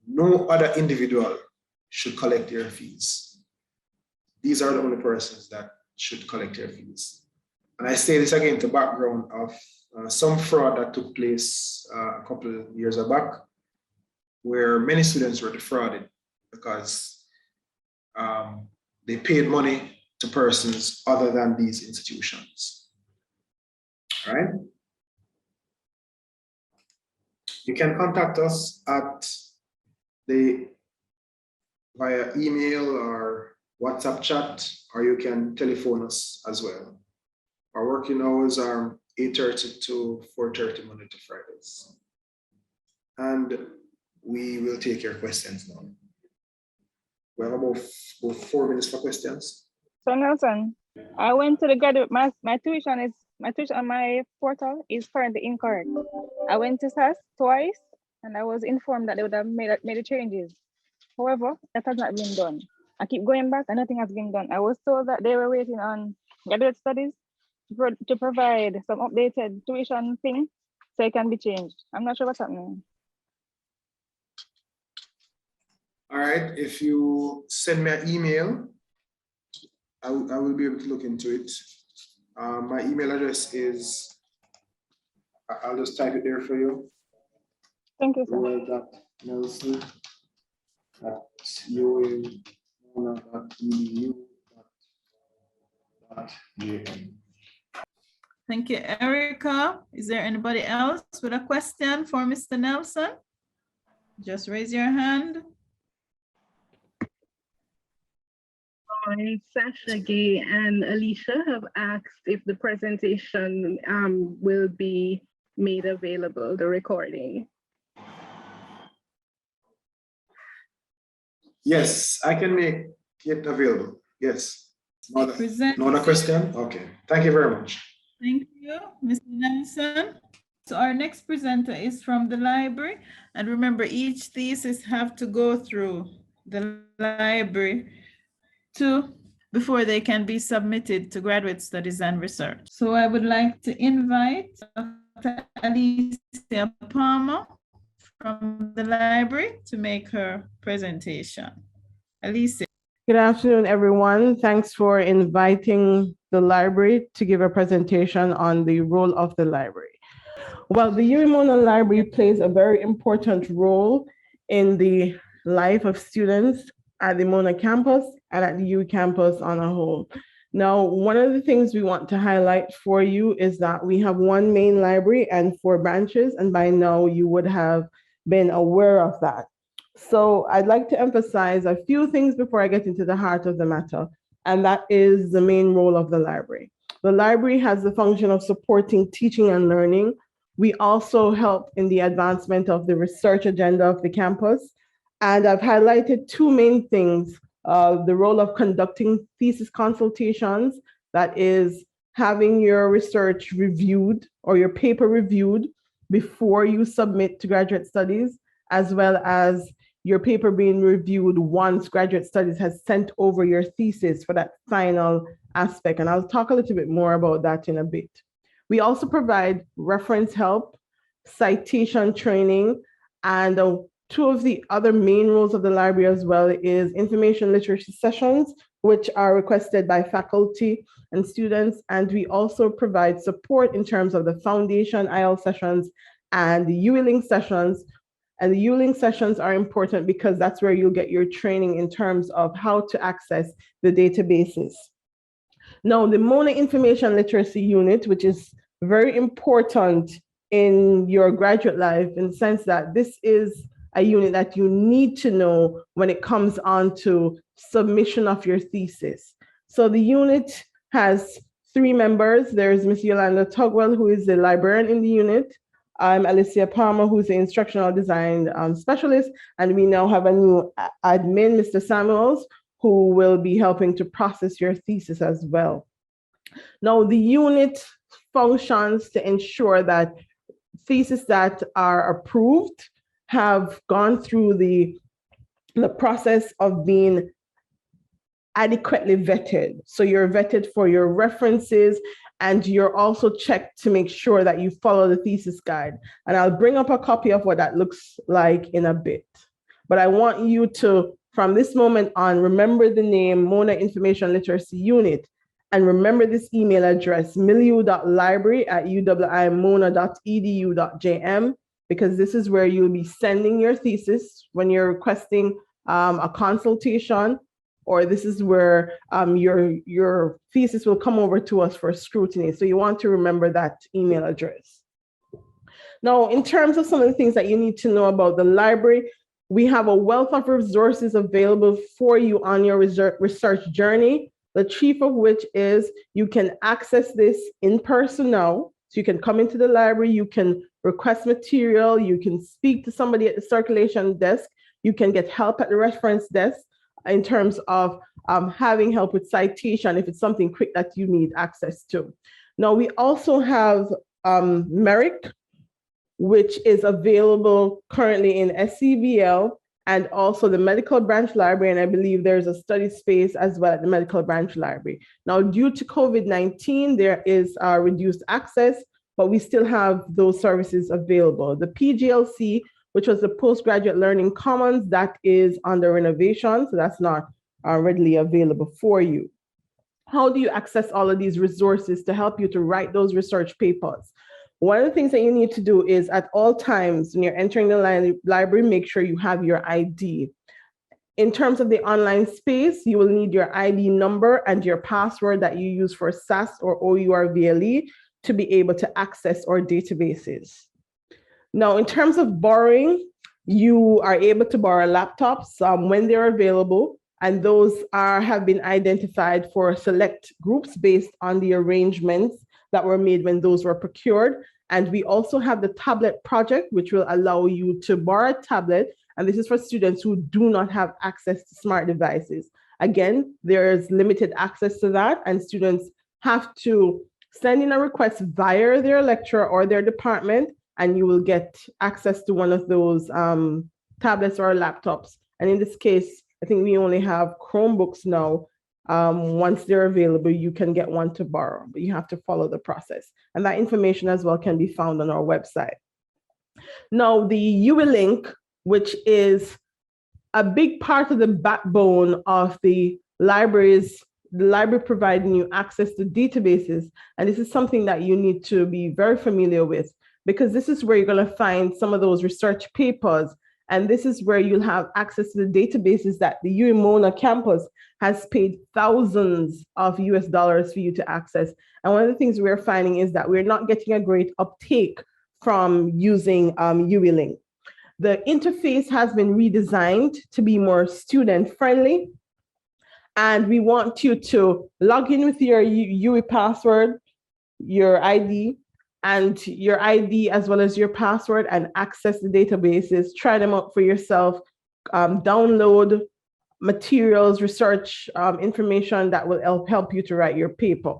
No other individual should collect your fees. These are the only persons that should collect your fees. And I say this again to background of some fraud that took place a couple of years back, where many students were defrauded because they paid money to persons other than these institutions. All right? You can contact us via email or WhatsApp chat, or you can telephone us as well. Our working hours are 8:30 to 4:30 Monday to Fridays. And we will take your questions now. We have about 4 minutes for questions. So Nelson, I went to the graduate, my tuition on my portal is currently incorrect. I went to SAS twice and I was informed that they would have made the changes. However, that has not been done. I keep going back and nothing has been done. I was told that they were waiting on graduate studies to provide some updated tuition thing so it can be changed. I'm not sure what's happening. All right, if you send me an email, I will be able to look into it. My email address is, I'll just type it there for you. Thank you, sir. Nelson@uaim.edu.un. Thank you, Erica. Is there anybody else with a question for Mr. Nelson? Just raise your hand. Sasha, Gay, and Alicia have asked if the presentation will be made available, the recording. Yes, I can make it available. Yes. Another question? Okay. Thank you very much. Thank you, Mr. Nelson. So our next presenter is from the library. And remember, each thesis have to go through the library before they can be submitted to graduate studies and research. So I would like to invite Dr. Alicia Palmer from the library to make her presentation. Alicia. Good afternoon, everyone. Thanks for inviting the library to give a presentation on the role of the library. Well, the UWI Library plays a very important role in the life of students at the Mona campus and at the U campus on a whole. Now, one of the things we want to highlight for you is that we have one main library and 4 branches, and by now you would have been aware of that. So I'd like to emphasize a few things before I get into the heart of the matter, and that is the main role of the library. The library has the function of supporting teaching and learning. We also help in the advancement of the research agenda of the campus. And I've highlighted 2 main things, the role of conducting thesis consultations, that is having your research reviewed or your paper reviewed before you submit to graduate studies, as well as your paper being reviewed once graduate studies has sent over your thesis for that final aspect. And I'll talk a little bit more about that in a bit. We also provide reference help, citation training, and two of the other main roles of the library as well is information literacy sessions, which are requested by faculty and students. And we also provide support in terms of the foundation IL sessions and the ULink sessions. And the ULink sessions are important because that's where you'll get your training in terms of how to access the databases. Now, the MONA Information Literacy Unit, which is very important in your graduate life in the sense that this is a unit that you need to know when it comes on to submission of your thesis. So the unit has 3 members. There's Ms. Yolanda Tugwell, who is the librarian in the unit. I'm Alicia Palmer, who's the instructional design specialist. And we now have a new admin, Mr. Samuels, who will be helping to process your thesis as well. Now, the unit functions to ensure that theses that are approved have gone through the process of being adequately vetted. So you're vetted for your references, and you're also checked to make sure that you follow the thesis guide. And I'll bring up a copy of what that looks like in a bit. But I want you to, from this moment on, remember the name MONA Information Literacy Unit, and remember this email address, milieu.library@uwimona.edu.jm, because this is where you'll be sending your thesis when you're requesting a consultation, or this is where your thesis will come over to us for scrutiny. So you want to remember that email address. Now, in terms of some of the things that you need to know about the library, we have a wealth of resources available for you on your research journey, the chief of which is you can access this in person now. So you can come into the library, you can request material, you can speak to somebody at the circulation desk, you can get help at the reference desk in terms of having help with citation if it's something quick that you need access to. Now, we also have MERIC, which is available currently in SCBL and also the Medical Branch Library, and I believe there's a study space as well at the Medical Branch Library. Now, due to COVID-19, there is reduced access, but we still have those services available. The PGLC, which was the Postgraduate Learning Commons, that is under renovation, so that's not readily available for you. How do you access all of these resources to help you to write those research papers? One of the things that you need to do is at all times when you're entering the library, make sure you have your ID. In terms of the online space, you will need your ID number and your password that you use for SAS or OUR-VLE to be able to access our databases. Now, in terms of borrowing, you are able to borrow laptops when they're available, and those have been identified for select groups based on the arrangements that were made when those were procured. And we also have the tablet project, which will allow you to borrow a tablet. And this is for students who do not have access to smart devices. Again, there's limited access to that, and students have to send in a request via their lecturer or their department, and you will get access to one of those tablets or laptops. And in this case, I think we only have Chromebooks now. Once they're available, you can get one to borrow, but you have to follow the process. And that information as well can be found on our website. Now, the ULink, which is a big part of the backbone of the library providing you access to databases. And this is something that you need to be very familiar with, because this is where you're going to find some of those research papers. And this is where you'll have access to the databases that the UWI-MONA campus has paid thousands of US dollars for you to access. And one of the things we're finding is that we're not getting a great uptake from using UWI-Link. The interface has been redesigned to be more student-friendly. And we want you to log in with your UWI password, your ID, and your ID as well as your password, and access the databases, try them out for yourself, download materials, research information that will help you to write your paper.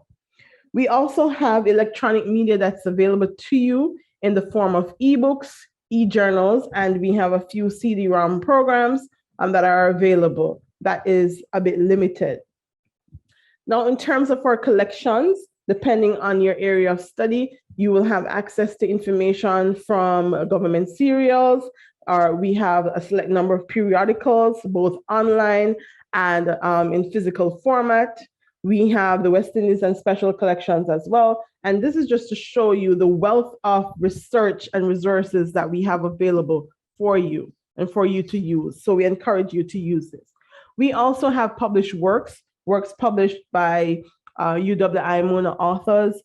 We also have electronic media that's available to you in the form of ebooks, e-journals, and we have a few CD-ROM programs that are available. That is a bit limited. Now, in terms of our collections, depending on your area of study, you will have access to information from government serials, or we have a select number of periodicals, both online and in physical format. We have the West Indies and special collections as well. And this is just to show you the wealth of research and resources that we have available for you and for you to use. So we encourage you to use this. We also have published works published by UWI Mona authors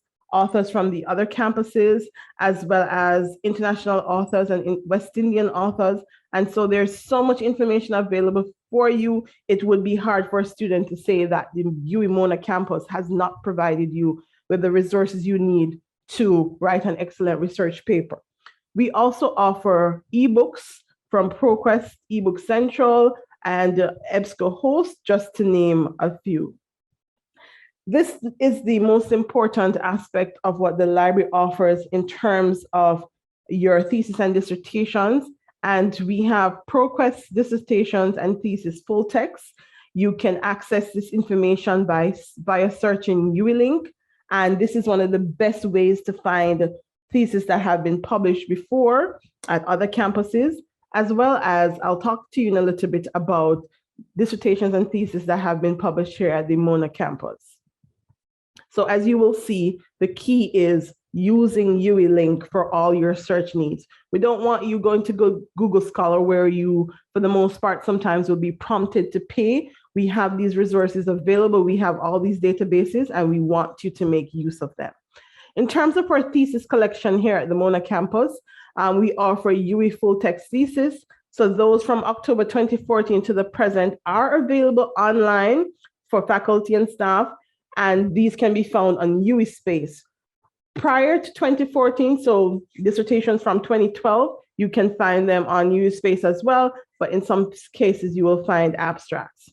from the other campuses, as well as international authors and West Indian authors. And so there's so much information available for you. It would be hard for a student to say that the UWI Mona campus has not provided you with the resources you need to write an excellent research paper. We also offer ebooks from ProQuest, eBook Central, and EBSCO Host, just to name a few. This is the most important aspect of what the library offers in terms of your thesis and dissertations. And we have ProQuest dissertations and thesis full text. You can access this information via searching UWI. And this is one of the best ways to find theses that have been published before at other campuses, as well as I'll talk to you in a little bit about dissertations and theses that have been published here at the Mona campus. So as you will see, the key is using UWI for all your search needs. We don't want you going to Google Scholar where you, for the most part, sometimes will be prompted to pay. We have these resources available. We have all these databases and we want you to make use of them. In terms of our thesis collection here at the Mona campus, we offer UWI full text thesis. So those from October 2014 to the present are available online for faculty and staff, and these can be found on UWI Space. Prior to 2014, so dissertations from 2012, you can find them on UWI Space as well, but in some cases you will find abstracts.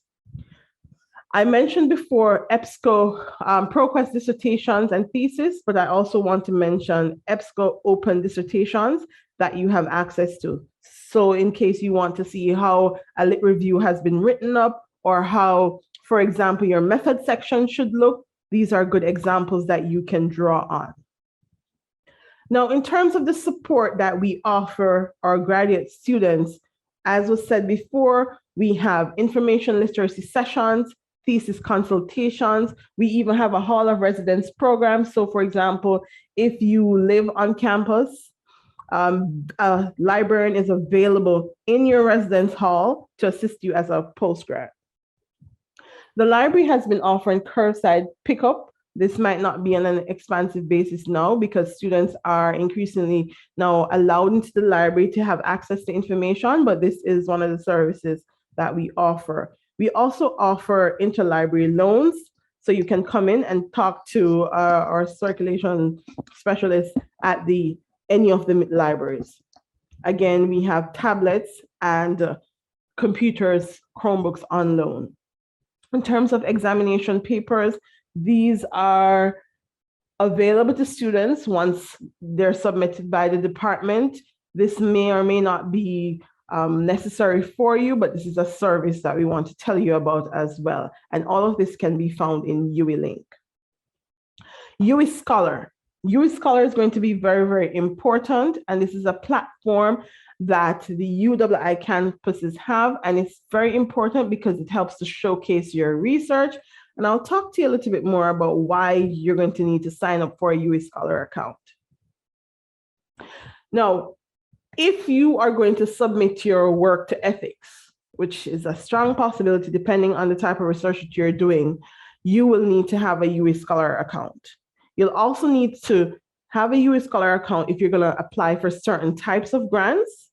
I mentioned before EBSCO ProQuest dissertations and thesis, but I also want to mention EBSCO open dissertations that you have access to. So in case you want to see how a lit review has been written up or how, for example, your method section should look, these are good examples that you can draw on. Now, in terms of the support that we offer our graduate students, as was said before, we have information literacy sessions, thesis consultations. We even have a Hall of Residence program. So for example, if you live on campus, a librarian is available in your residence hall to assist you as a postgrad. The library has been offering curbside pickup. This might not be on an expansive basis now because students are increasingly now allowed into the library to have access to information, but this is one of the services that we offer. We also offer interlibrary loans, so you can come in and talk to our circulation specialists at any of the libraries. Again, we have tablets and computers, Chromebooks on loan. In terms of examination papers, these are available to students once they're submitted by the department. This may or may not be necessary for you, but this is a service that we want to tell you about as well. And all of this can be found in UWI. UWI Scholar. UWI Scholar is going to be very, very important. And this is a platform that the UWI campuses have. And it's very important because it helps to showcase your research. And I'll talk to you a little bit more about why you're going to need to sign up for a UWI Scholar account. Now, if you are going to submit your work to ethics, which is a strong possibility depending on the type of research that you're doing, you will need to have a UWI Scholar account. You'll also need to have a UWI Scholar account if you're going to apply for certain types of grants.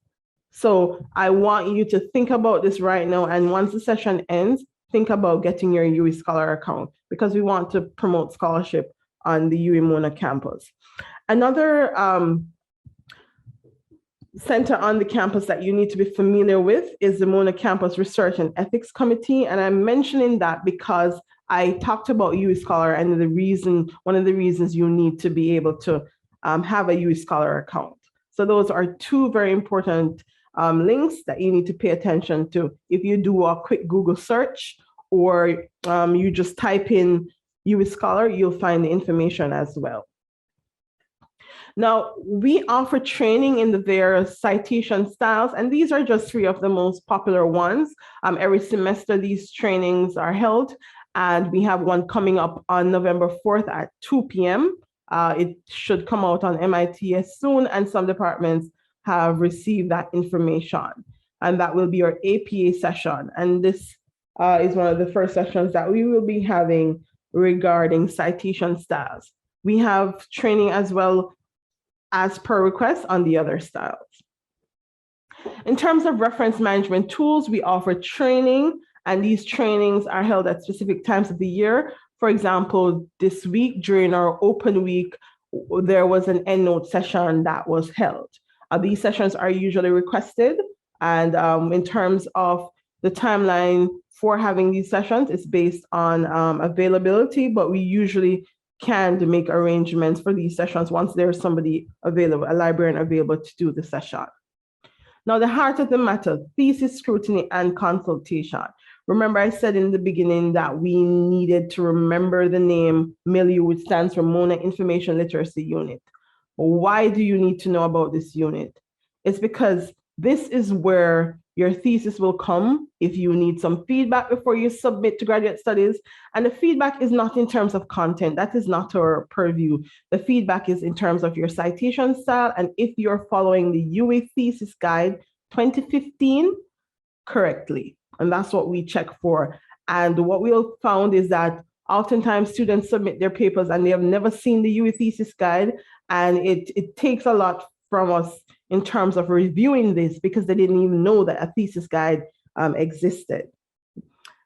So I want you to think about this right now, and once the session ends, think about getting your UWI Scholar account because we want to promote scholarship on the UWI Mona campus. Another center on the campus that you need to be familiar with is the Mona Campus Research and Ethics Committee. And I'm mentioning that because I talked about UScholar and one of the reasons you need to be able to have a UScholar account. So those are two very important links that you need to pay attention to. If you do a quick Google search or you just type in UScholar, you'll find the information as well. Now, we offer training in the various citation styles, and these are just 3 of the most popular ones. Every semester, these trainings are held, and we have one coming up on November 4th at 2 p.m. It should come out on MITS soon, and some departments have received that information. And that will be our APA session. And this is one of the first sessions that we will be having regarding citation styles. We have training as well as per request on the other styles. In terms of reference management tools, we offer training, and these trainings are held at specific times of the year. For example, this week during our open week, there was an EndNote session that was held. These sessions are usually requested, and in terms of the timeline for having these sessions, it's based on availability, but we usually can make arrangements for these sessions once there's somebody available, a librarian available to do the session. Now, the heart of the matter, thesis, scrutiny, and consultation. Remember, I said in the beginning that we needed to remember the name MILU, which stands for Mona Information Literacy Unit. Why do you need to know about this unit? It's because this is where your thesis will come if you need some feedback before you submit to graduate studies. And the feedback is not in terms of content. That is not our purview. The feedback is in terms of your citation style and if you're following the UA Thesis Guide 2015 correctly. And that's what we check for. And what we found is that oftentimes students submit their papers and they have never seen the UA Thesis Guide. And it takes a lot from us in terms of reviewing this because they didn't even know that a thesis guide existed.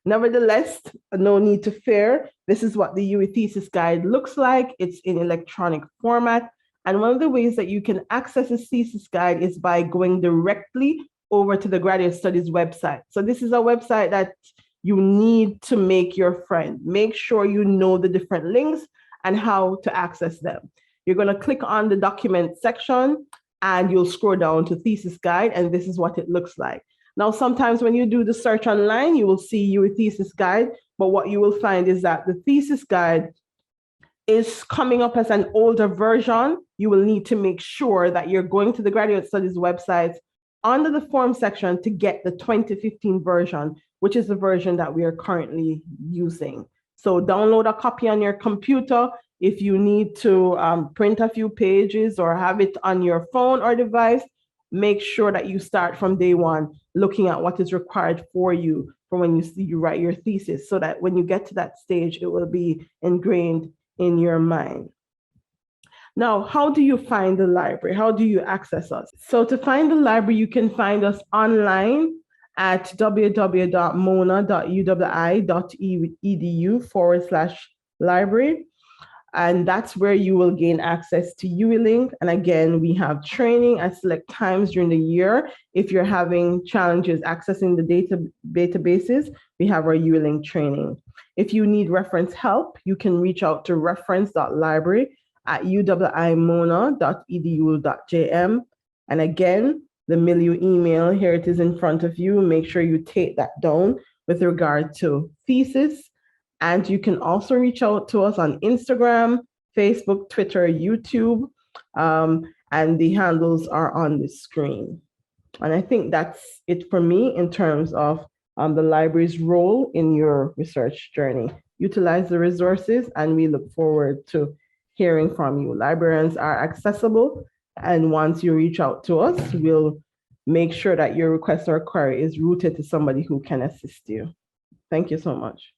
Nevertheless, no need to fear. This is what the UA Thesis Guide looks like. It's in electronic format. And one of the ways that you can access this thesis guide is by going directly over to the Graduate Studies website. So this is a website that you need to make your friend. Make sure you know the different links and how to access them. You're going to click on the document section and you'll scroll down to thesis guide, and this is what it looks like. Now, sometimes when you do the search online, you will see your thesis guide, but what you will find is that the thesis guide is coming up as an older version. You will need to make sure that you're going to the Graduate Studies website under the form section to get the 2015 version, which is the version that we are currently using. So download a copy on your computer. If you need to print a few pages or have it on your phone or device, make sure that you start from day one looking at what is required for you for when you write your thesis, so that when you get to that stage, it will be ingrained in your mind. Now, how do you find the library? How do you access us? So to find the library, you can find us online at www.mona.uwi.edu/library. And that's where you will gain access to UWI. And again, we have training at select times during the year. If you're having challenges accessing the databases, we have our UWI training. If you need reference help, you can reach out to reference.library@uwimona.edu.jm. And again, the MILU email, here it is in front of you. Make sure you take that down with regard to thesis. And you can also reach out to us on Instagram, Facebook, Twitter, YouTube, and the handles are on the screen. And I think that's it for me in terms of the library's role in your research journey. Utilize the resources, and we look forward to hearing from you. Librarians are accessible, and once you reach out to us, we'll make sure that your request or query is routed to somebody who can assist you. Thank you so much.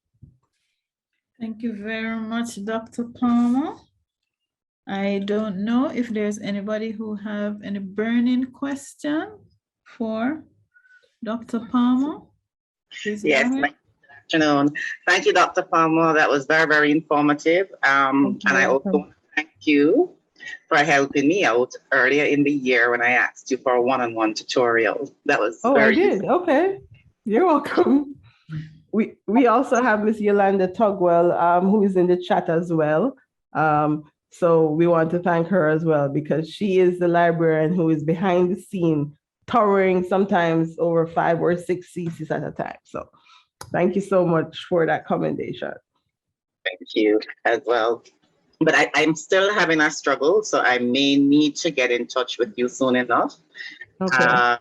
Thank you very much, Dr. Palmer. I don't know if there's anybody who have any burning question for Dr. Palmer. Please go ahead. Good afternoon. Thank you, Dr. Palmer. That was very, very informative. And I also want to thank you for helping me out earlier in the year when I asked you for a one-on-one tutorial. That was very I did. Okay. You're welcome. we also have Miss Yolanda Tugwell, who is in the chat as well. So we want to thank her as well, because she is the librarian who is behind the scene, towering sometimes over 5 or 6 theses at a time. So thank you so much for that commendation. Thank you as well. But I'm still having a struggle, so I may need to get in touch with you soon enough. Okay.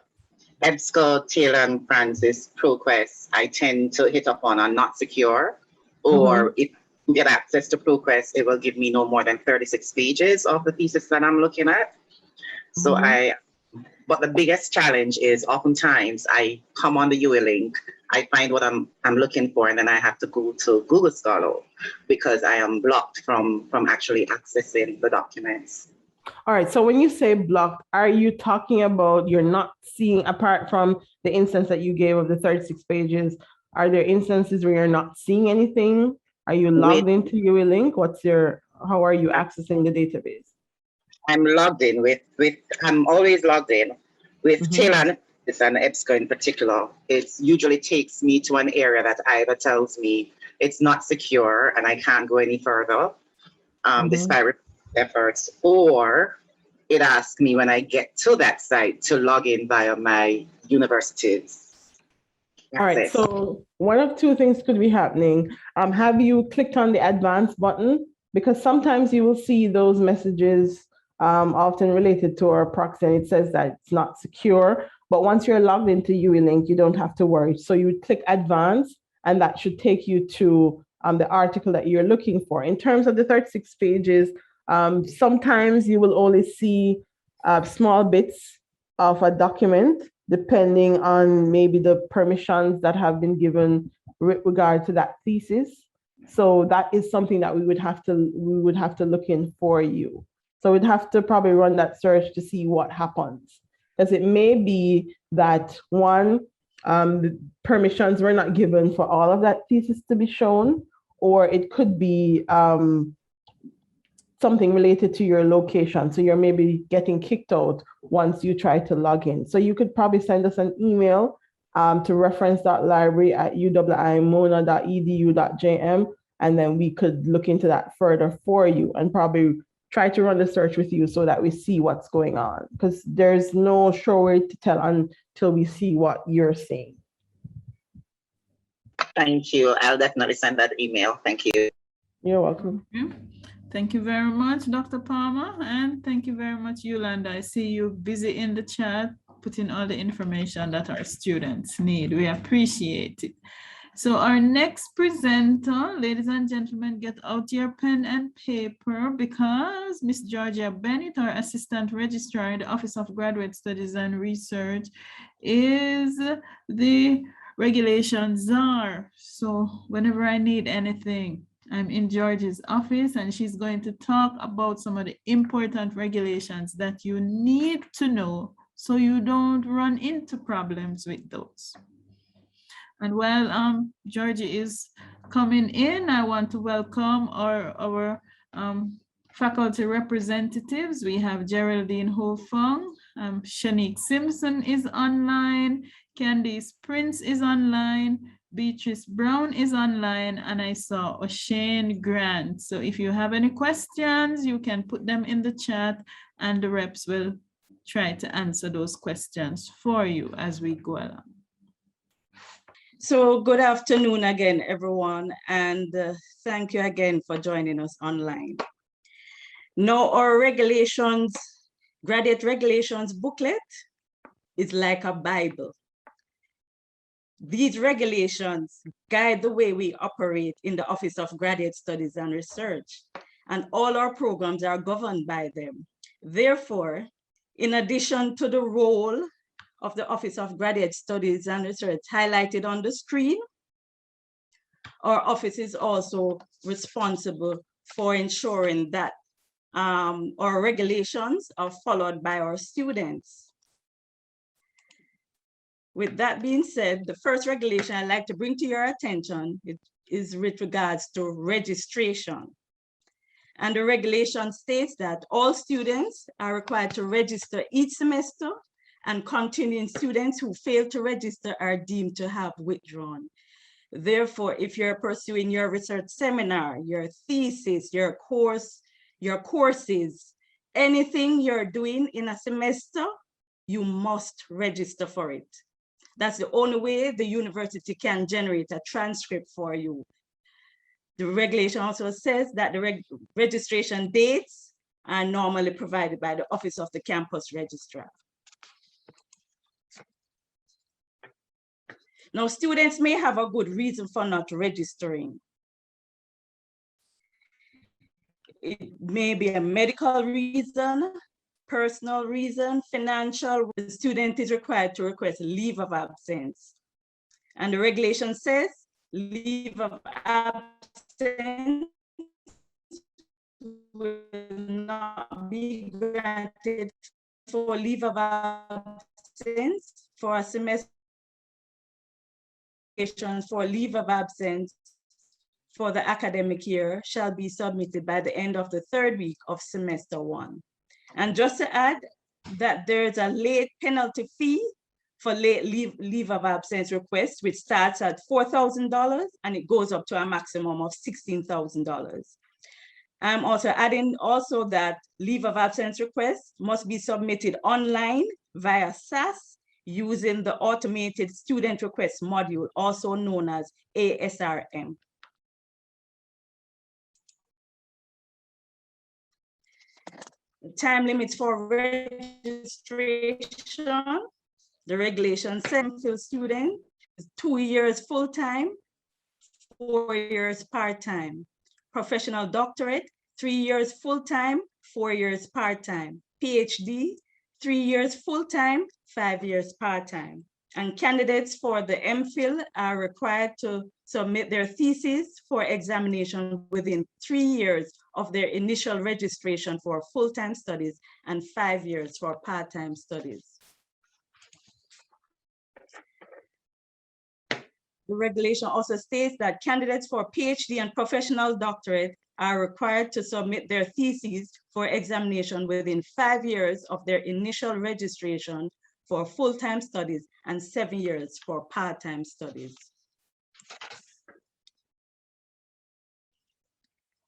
EBSCO, Taylor and Francis ProQuest, I tend to hit upon are not secure, or if you get access to ProQuest, it will give me no more than 36 pages of the thesis that I'm looking at. So but the biggest challenge is oftentimes I come on the UA link, I find what I'm looking for, and then I have to go to Google Scholar because I am blocked from actually accessing the documents. All right, so when you say blocked, are you talking about you're not seeing, apart from the instance that you gave of the 36 pages, are there instances where you're not seeing anything? Are you logged into UA link? How are you accessing the database? I'm logged in I'm always logged in with Taylor and EBSCO in particular. It usually takes me to an area that either tells me it's not secure and I can't go any further, despite efforts, or it asks me when I get to that site to log in via my university's access. All right, so one of two things could be happening. Have you clicked on the advanced button? Because sometimes you will see those messages often related to our proxy, and it says that it's not secure. But once you're logged into UA link, you don't have to worry. So you would click advanced, and that should take you to the article that you're looking for. In terms of the 36 pages, sometimes you will only see small bits of a document, depending on maybe the permissions that have been given with regard to that thesis. So that is something that we would have to look in for you. So we'd have to probably run that search to see what happens. Because it may be that the permissions were not given for all of that thesis to be shown, or it could be something related to your location. So you're maybe getting kicked out once you try to log in. So you could probably send us an email to reference.library@uwimona.edu.jm, and then we could look into that further for you and probably try to run the search with you so that we see what's going on, because there's no sure way to tell until we see what you're seeing. Thank you. I'll definitely send that email. Thank you. You're welcome. Thank you very much, Dr. Palmer, and thank you very much, Yolanda. I see you busy in the chat, putting all the information that our students need. We appreciate it. So our next presenter, ladies and gentlemen, get out your pen and paper, because Miss Georgia Bennett, our Assistant Registrar in the Office of Graduate Studies and Research, is the regulation czar. So whenever I need anything, I'm in George's office, and she's going to talk about some of the important regulations that you need to know so you don't run into problems with those. And while Georgie is coming in, I want to welcome our faculty representatives. We have Geraldine Hofung, Shanique Simpson is online, Candice Prince is online, Beatrice Brown is online, and I saw O'Shane Grant. So if you have any questions, you can put them in the chat, and the reps will try to answer those questions for you as we go along. So good afternoon again, everyone, and thank you again for joining us online. Now, our regulations, graduate regulations booklet is like a Bible. These regulations guide the way we operate in the Office of Graduate Studies and Research, and all our programs are governed by them. Therefore, in addition to the role of the Office of Graduate Studies and Research highlighted on the screen, our office is also responsible for ensuring that our regulations are followed by our students. With that being said, the first regulation I'd like to bring to your attention is with regards to registration. And the regulation states that all students are required to register each semester, and continuing students who fail to register are deemed to have withdrawn. Therefore, if you're pursuing your research seminar, your thesis, your course, your courses, anything you're doing in a semester, you must register for it. That's the only way the university can generate a transcript for you. The regulation also says that the registration dates are normally provided by the Office of the Campus Registrar. Now, students may have a good reason for not registering. It may be a medical reason, personal reason, financial. The student is required to request leave of absence. And the regulation says leave of absence will not be granted for leave of absence for a semester. For leave of absence for the academic year shall be submitted by the end of the third week of semester 1. And just to add that there's a late penalty fee for late leave of absence requests, which starts at $4,000 and it goes up to a maximum of $16,000. I'm also adding also that leave of absence requests must be submitted online via SAS using the automated student request module, also known as ASRM. Time limits for registration. The regulation says MPhil student is 2 years full-time, 4 years part-time. Professional doctorate, 3 years full-time, 4 years part-time. PhD, 3 years full-time, 5 years part-time. And candidates for the MPhil are required to submit their thesis for examination within 3 years of their initial registration for full-time studies and 5 years for part-time studies. The regulation also states that candidates for PhD and professional doctorate are required to submit their theses for examination within 5 years of their initial registration for full-time studies and 7 years for part-time studies.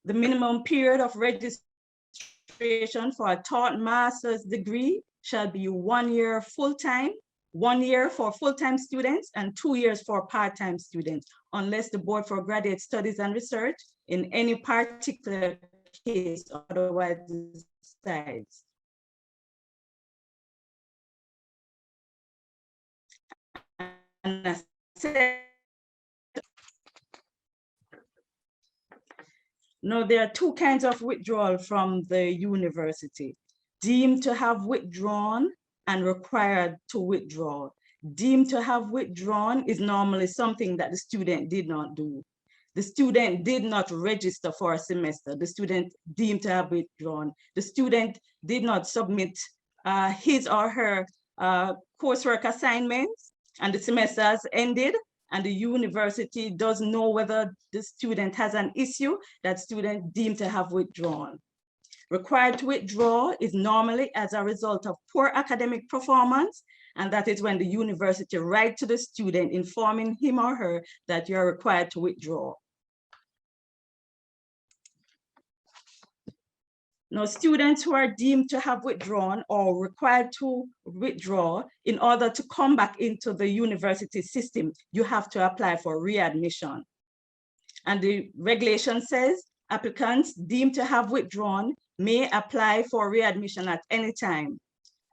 The minimum period of registration for a taught master's degree shall be 1 year full-time, 1 year for full-time students and 2 years for part-time students, unless the Board for Graduate Studies and Research in any particular case otherwise decides. Now, there are two kinds of withdrawal from the university: deemed to have withdrawn and required to withdraw. Deemed to have withdrawn is normally something that the student did not do. The student did not register for a semester. The student deemed to have withdrawn. The student did not submit his or her coursework assignments, and the semester has ended, and the university doesn't know whether the student has an issue. That student deemed to have withdrawn. Required to withdraw is normally as a result of poor academic performance, and that is when the university writes to the student informing him or her that you're required to withdraw. Now, students who are deemed to have withdrawn or required to withdraw, in order to come back into the university system, you have to apply for readmission. And the regulation says applicants deemed to have withdrawn may apply for readmission at any time.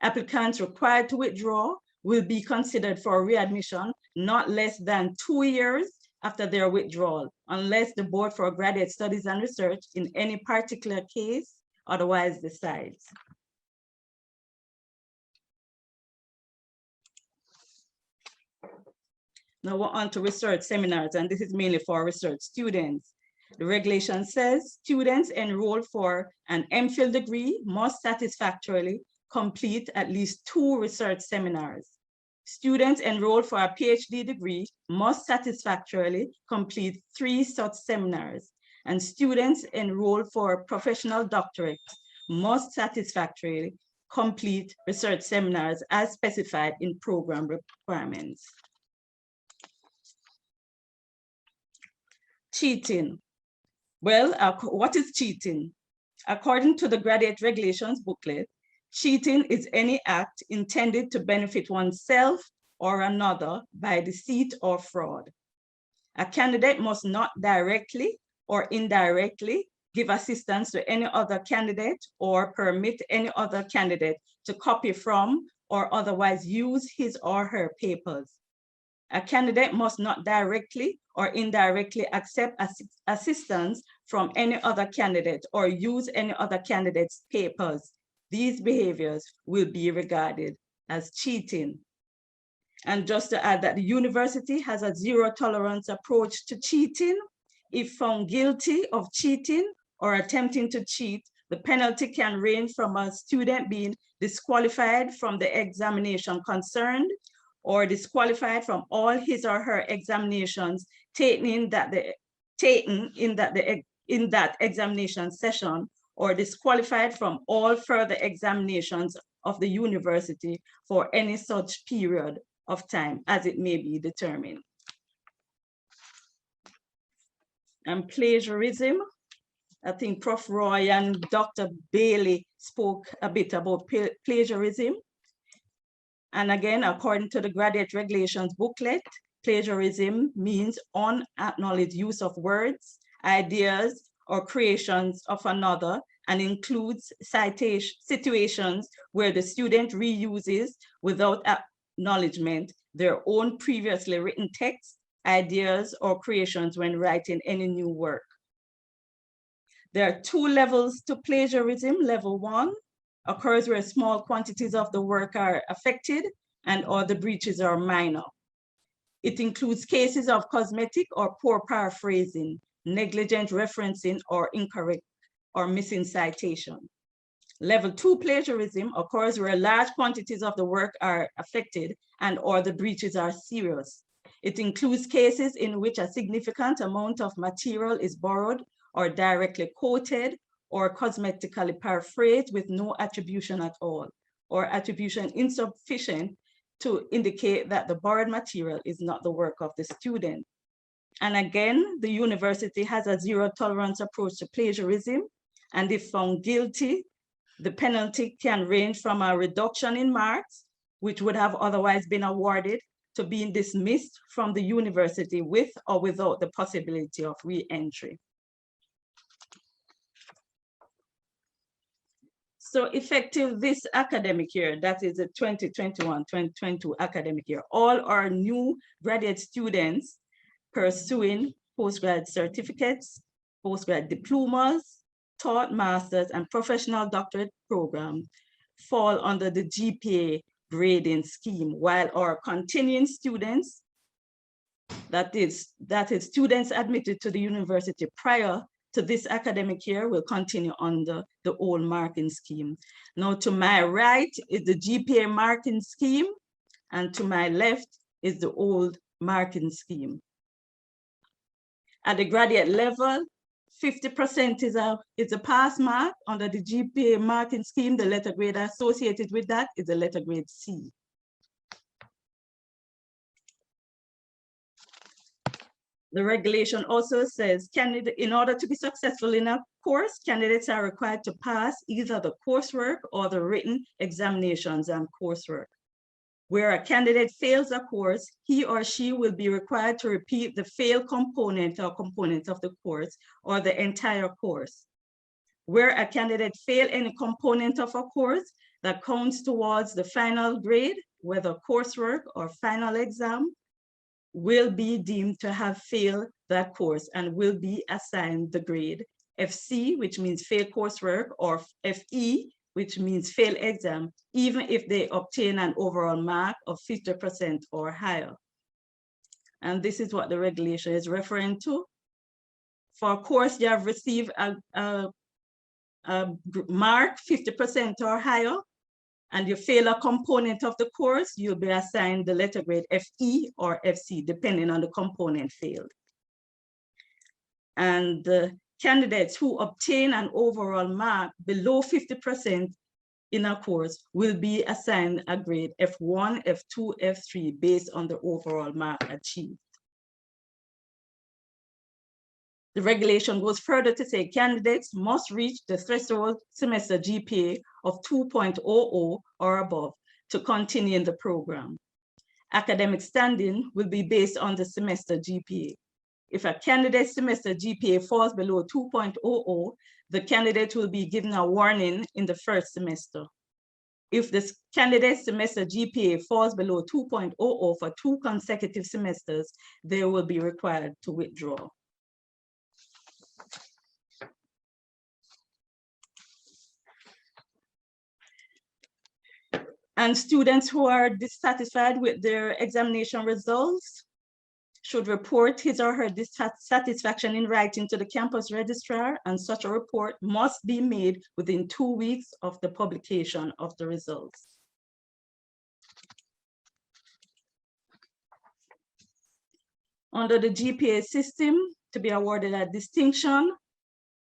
Applicants required to withdraw will be considered for readmission not less than 2 years after their withdrawal, unless the Board for Graduate Studies and Research in any particular case otherwise decides. Now we're on to research seminars, and this is mainly for research students. The regulation says students enrolled for an MPhil degree must satisfactorily complete at least 2 research seminars. Students enrolled for a PhD degree must satisfactorily complete 3 such seminars, and students enrolled for professional doctorate must satisfactorily complete research seminars as specified in program requirements. Cheating. Well, what is cheating? According to the Graduate Regulations booklet, cheating is any act intended to benefit oneself or another by deceit or fraud. A candidate must not directly or indirectly give assistance to any other candidate or permit any other candidate to copy from or otherwise use his or her papers. A candidate must not directly or indirectly accept assistance from any other candidate or use any other candidate's papers. These behaviors will be regarded as cheating. And just to add that the university has a zero tolerance approach to cheating. If found guilty of cheating or attempting to cheat, the penalty can range from a student being disqualified from the examination concerned or disqualified from all his or her examinations taken in that examination session, or disqualified from all further examinations of the university for any such period of time as it may be determined. And plagiarism, I think Prof. Roy and Dr. Bailey spoke a bit about plagiarism. And again, according to the Graduate Regulations booklet, plagiarism means unacknowledged use of words, ideas, or creations of another, and includes situations where the student reuses without acknowledgement their own previously written texts, ideas, or creations when writing any new work. There are two levels to plagiarism. Level 1 occurs where small quantities of the work are affected and or the breaches are minor. It includes cases of cosmetic or poor paraphrasing, negligent referencing, or incorrect or missing citation. Level 2 plagiarism occurs where large quantities of the work are affected and or the breaches are serious. It includes cases in which a significant amount of material is borrowed or directly quoted or cosmetically paraphrased with no attribution at all, or attribution insufficient to indicate that the borrowed material is not the work of the student. And again, the university has a zero tolerance approach to plagiarism, and if found guilty, the penalty can range from a reduction in marks, which would have otherwise been awarded, to being dismissed from the university with or without the possibility of re-entry. So effective this academic year, that is the 2021-2022 academic year, all our new graduate students pursuing postgrad certificates, postgrad diplomas, taught masters, and professional doctorate programs fall under the GPA grading scheme, while our continuing students, that is students admitted to the university prior to this academic year, will continue under the old marking scheme. Now to my right is the GPA marking scheme, and to my left is the old marking scheme. At the graduate level, 50% is a pass mark under the GPA marking scheme. The letter grade associated with that is the letter grade C. The regulation also says, in order to be successful in a course, candidates are required to pass either the coursework or the written examinations and coursework. Where a candidate fails a course, he or she will be required to repeat the fail component or components of the course or the entire course. Where a candidate fails any component of a course that counts towards the final grade, whether coursework or final exam, will be deemed to have failed that course and will be assigned the grade FC, which means fail coursework, or FE, which means fail exam, even if they obtain an overall mark of 50% or higher. And this is what the regulation is referring to. For a course you have received a mark 50% or higher, and you fail a component of the course, you'll be assigned the letter grade FE or FC, depending on the component failed. And the candidates who obtain an overall mark below 50% in a course will be assigned a grade F1, F2, F3 based on the overall mark achieved. The regulation goes further to say candidates must reach the threshold semester GPA of 2.00 or above to continue in the program. Academic standing will be based on the semester GPA. If a candidate's semester GPA falls below 2.00, the candidate will be given a warning in the first semester. If the candidate's semester GPA falls below 2.00 for 2 consecutive semesters, they will be required to withdraw. And students who are dissatisfied with their examination results should report his or her dissatisfaction in writing to the campus registrar, and such a report must be made within 2 weeks of the publication of the results. Under the GPA system, to be awarded a distinction,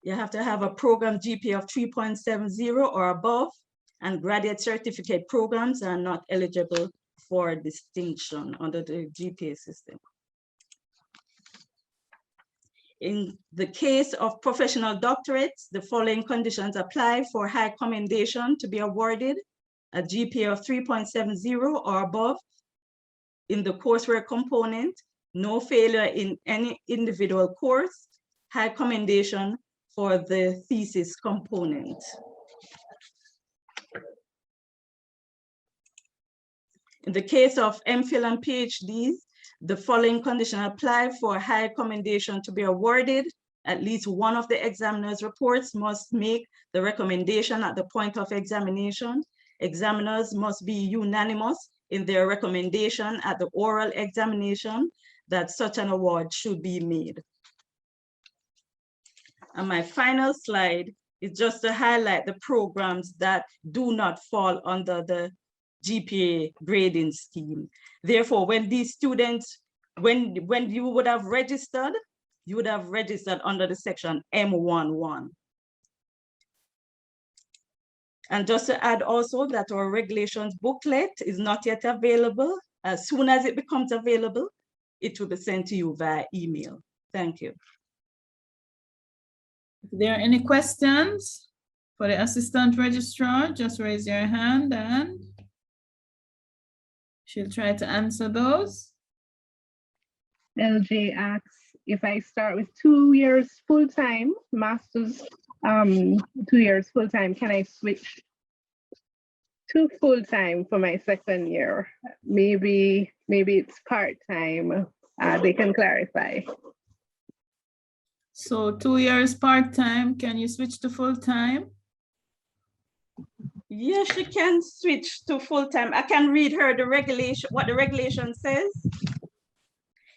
you have to have a program GPA of 3.70 or above, and graduate certificate programs are not eligible for distinction under the GPA system. In the case of professional doctorates, the following conditions apply for high commendation to be awarded: a GPA of 3.70 or above in the coursework component, no failure in any individual course, high commendation for the thesis component. In the case of MPhil and PhDs, the following conditions apply for high commendation to be awarded: at least one of the examiner's reports must make the recommendation at the point of examination. Examiners must be unanimous in their recommendation at the oral examination that such an award should be made. And my final slide is just to highlight the programs that do not fall under the GPA grading scheme. Therefore, when these students, when you would have registered, you would have registered under the section M11. And just to add also that our regulations booklet is not yet available. As soon as it becomes available, it will be sent to you via email. Thank you. If there are any questions for the assistant registrar, just raise your hand and she'll try to answer those. LJ asks, if I start with 2 years full-time, master's, 2 years full-time, can I switch to full-time for my second year? Maybe it's part-time. They can clarify. So 2 years part-time, can you switch to full-time? Yes, she can switch to full-time. I can read her the regulation, what the regulation says.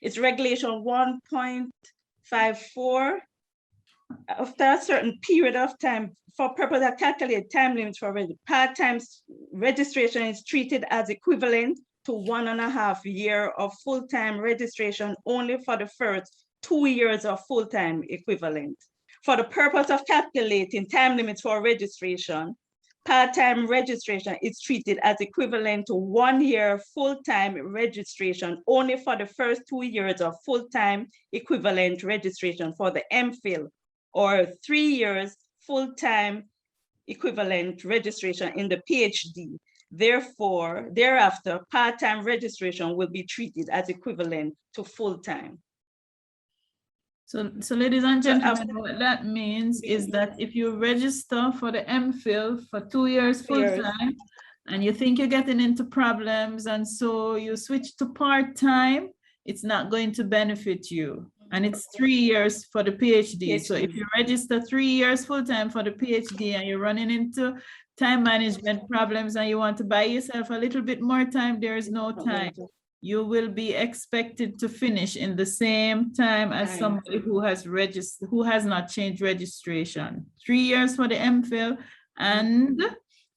It's regulation 1.54. After a certain period of time, for purpose of calculate time limits for part-time registration is treated as equivalent to 1.5 years of full-time registration only for the first 2 years of full-time equivalent. For the purpose of calculating time limits for registration, part-time registration is treated as equivalent to 1 year full-time registration only for the first 2 years of full-time equivalent registration for the MPhil, or 3 years full-time equivalent registration in the PhD. Therefore, thereafter, part-time registration will be treated as equivalent to full-time. So ladies and gentlemen, what that means is that if you register for the MPhil for 2 years full-time and you think you're getting into problems and so you switch to part-time, it's not going to benefit you. And it's 3 years for the PhD. So if you register 3 years full-time for the PhD and you're running into time management problems and you want to buy yourself a little bit more time, there is no time. You will be expected to finish in the same time as somebody who has registered, who has not changed registration. 3 years for the MPhil and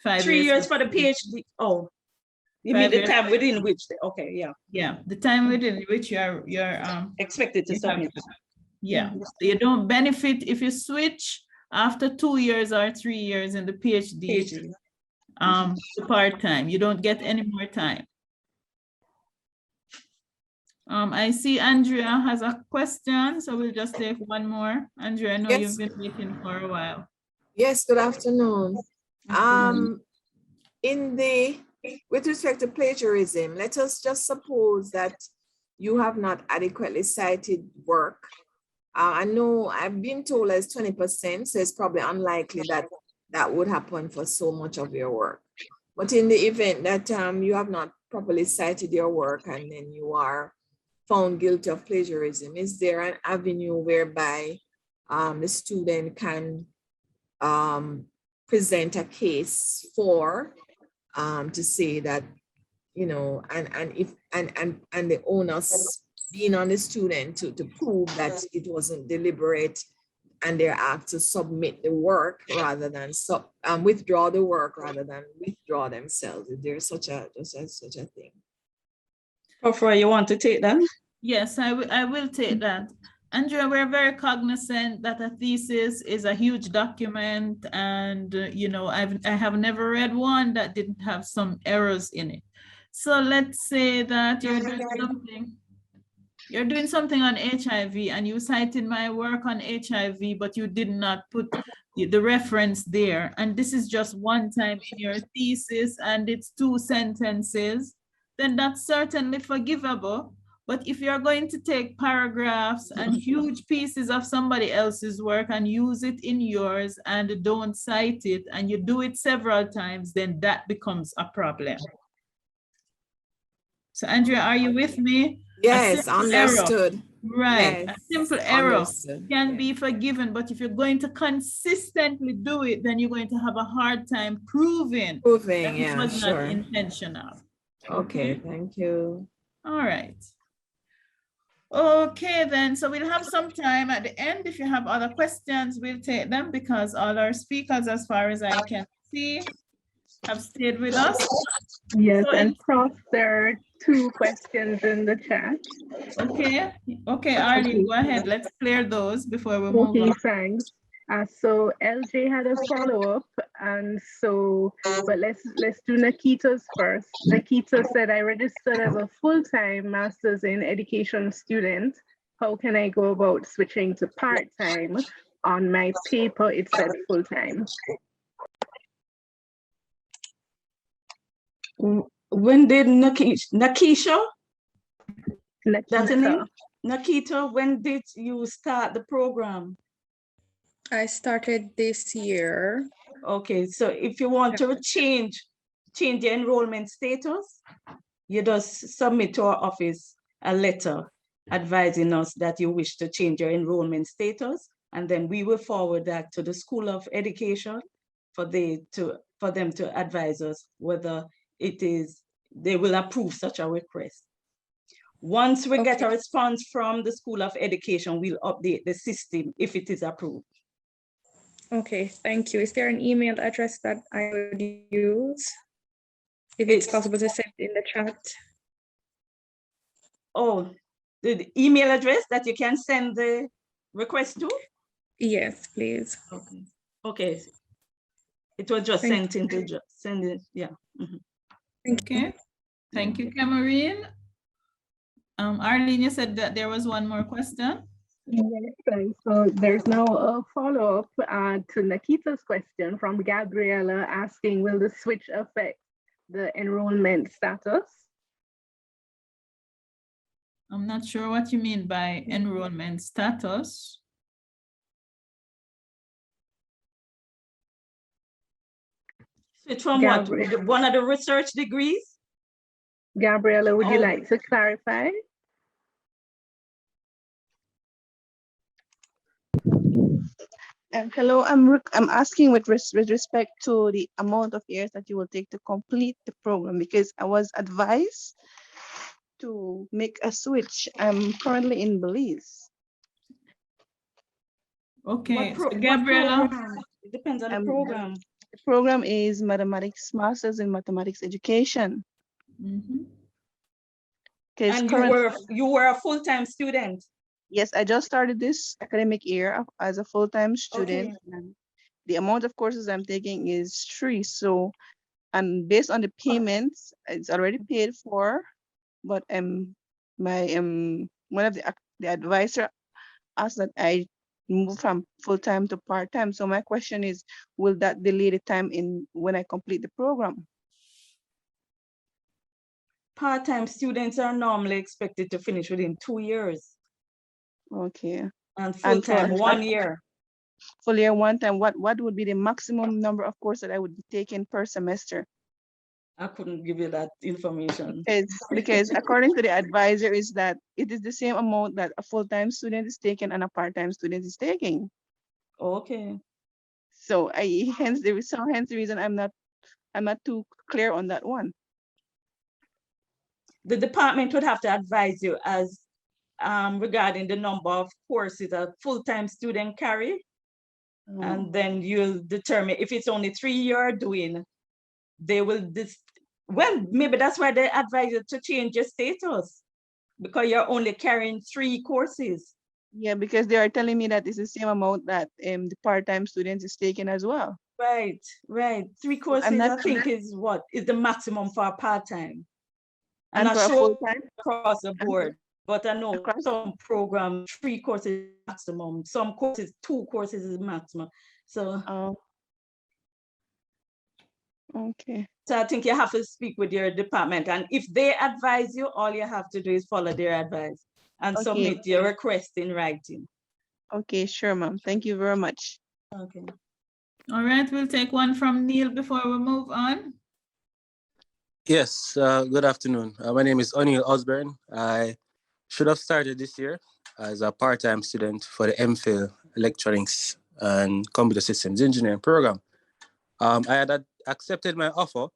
5 3 years for the PhD. Oh, you mean the time within which, okay, yeah. Yeah, the time within which you're expected to submit. Yeah, so you don't benefit if you switch after 2 years or 3 years in the PhD. To part-time. You don't get any more time. I see Andrea has a question, so we'll just take one more. Andrea, I know Yes. you've been waiting for a while. Yes, good afternoon. With respect to plagiarism, let us just suppose that you have not adequately cited work. I know I've been told as 20%, so it's probably unlikely that that would happen for so much of your work. But in the event that you have not properly cited your work and then you are found guilty of plagiarism, is there an avenue whereby the student can present a case for to say that, you know, and the onus being on the student to prove that it wasn't deliberate, and they're asked to submit the work rather than withdraw the work rather than withdraw themselves? Is there such a thing? Prof, you want to take that? Yes, I will take that. Andrea, we're very cognizant that a thesis is a huge document, and you know, I have never read one that didn't have some errors in it. So let's say that you're doing something on HIV and you cited my work on HIV, but you did not put the reference there. And this is just one time in your thesis and it's 2 sentences, then that's certainly forgivable. But if you're going to take paragraphs and huge pieces of somebody else's work and use it in yours and don't cite it, and you do it several times, then that becomes a problem. So Andrea, are you with me? Yes, understood. Error, right, Yes, a simple error understood. can be forgiven, but if you're going to consistently do it, then you're going to have a hard time proving that it was not intentional. Okay, thank you. All right. Okay, then, so we'll have some time at the end. If you have other questions, we'll take them because all our speakers, as far as I can see, have stayed with us. Yes, So and Prof, there are 2 questions in the chat. Okay, Arlene, go ahead. Let's clear those before we move on. Thanks. So LJ had a follow-up, and so, but let's do Nikita's first. Nikita said, I registered as a full-time Master's in Education student. How can I go about switching to part-time? On my paper, it said full-time. When did Nakisha? That's her name? Nakita, when did you start the program? I started this year. Okay, so if you want to change your enrollment status, you just submit to our office a letter advising us that you wish to change your enrollment status, and then we will forward that to the School of Education for them to advise us whether they will approve such a request. Once we get a response from the School of Education, we'll update the system if it is approved. Okay, thank you. Is there an email address that I would use? If it's possible to send in the chat. Oh, the email address that you can send the request to? Yes, please. Okay. It was just sent into, send it, yeah. Okay, thank you, Cameron. Arlene, you said that there was one more question. Yes, thanks. So there's now a follow-up to Nikita's question from Gabriella asking, will the switch affect the enrollment status? I'm not sure what you mean by enrollment status. Switch from what? One of the research degrees? Gabriella, would you like to clarify? Hello, I'm asking with respect to the amount of years that you will take to complete the program, because I was advised to make a switch. I'm currently in Belize. Okay, so Gabriella. It depends on the program. The program is Mathematics Masters in Mathematics Education. And you were a full-time student? Yes, I just started this academic year as a full-time student. And the amount of courses I'm taking is 3. So, and based on the payments, it's already paid for, but I'm my one of the advisor asked that I move from full-time to part-time. So my question is, will that delay the time in when I complete the program? Part-time students are normally expected to finish within 2 years. Okay. And And full-time, for 1 year. full year one time, what would be the maximum number of courses that I would be taking per semester? I couldn't give you that information. Because according to the advisor is that it is the same amount that a full-time student is taking and a part-time student is taking. Okay. So hence the reason I'm not too clear on that one. The department would have to advise you as regarding the number of courses a full-time student carry. And then you'll determine if it's only 3 you're doing, they will well, maybe that's why they advise you to change your status, because you're only carrying 3 courses. Yeah, because they are telling me that it's the same amount that the part-time students is taking as well. Right, right. 3 courses, I think, is what is the maximum for a part-time. I'm And not for a sure full-time? across the board, but I know some programs 3 courses maximum, some courses 2 courses is maximum. So okay. So I think you have to speak with your department, and if they advise you, all you have to do is follow their advice and submit your request in writing. Okay, sure, ma'am. Thank you very much. Okay. All right, we'll take one from Neil before we move on. Yes, good afternoon. My name is O'Neill Osborne. I should have started this year as a part-time student for the MPhil Electronics and Computer Systems Engineering program. I had accepted my offer,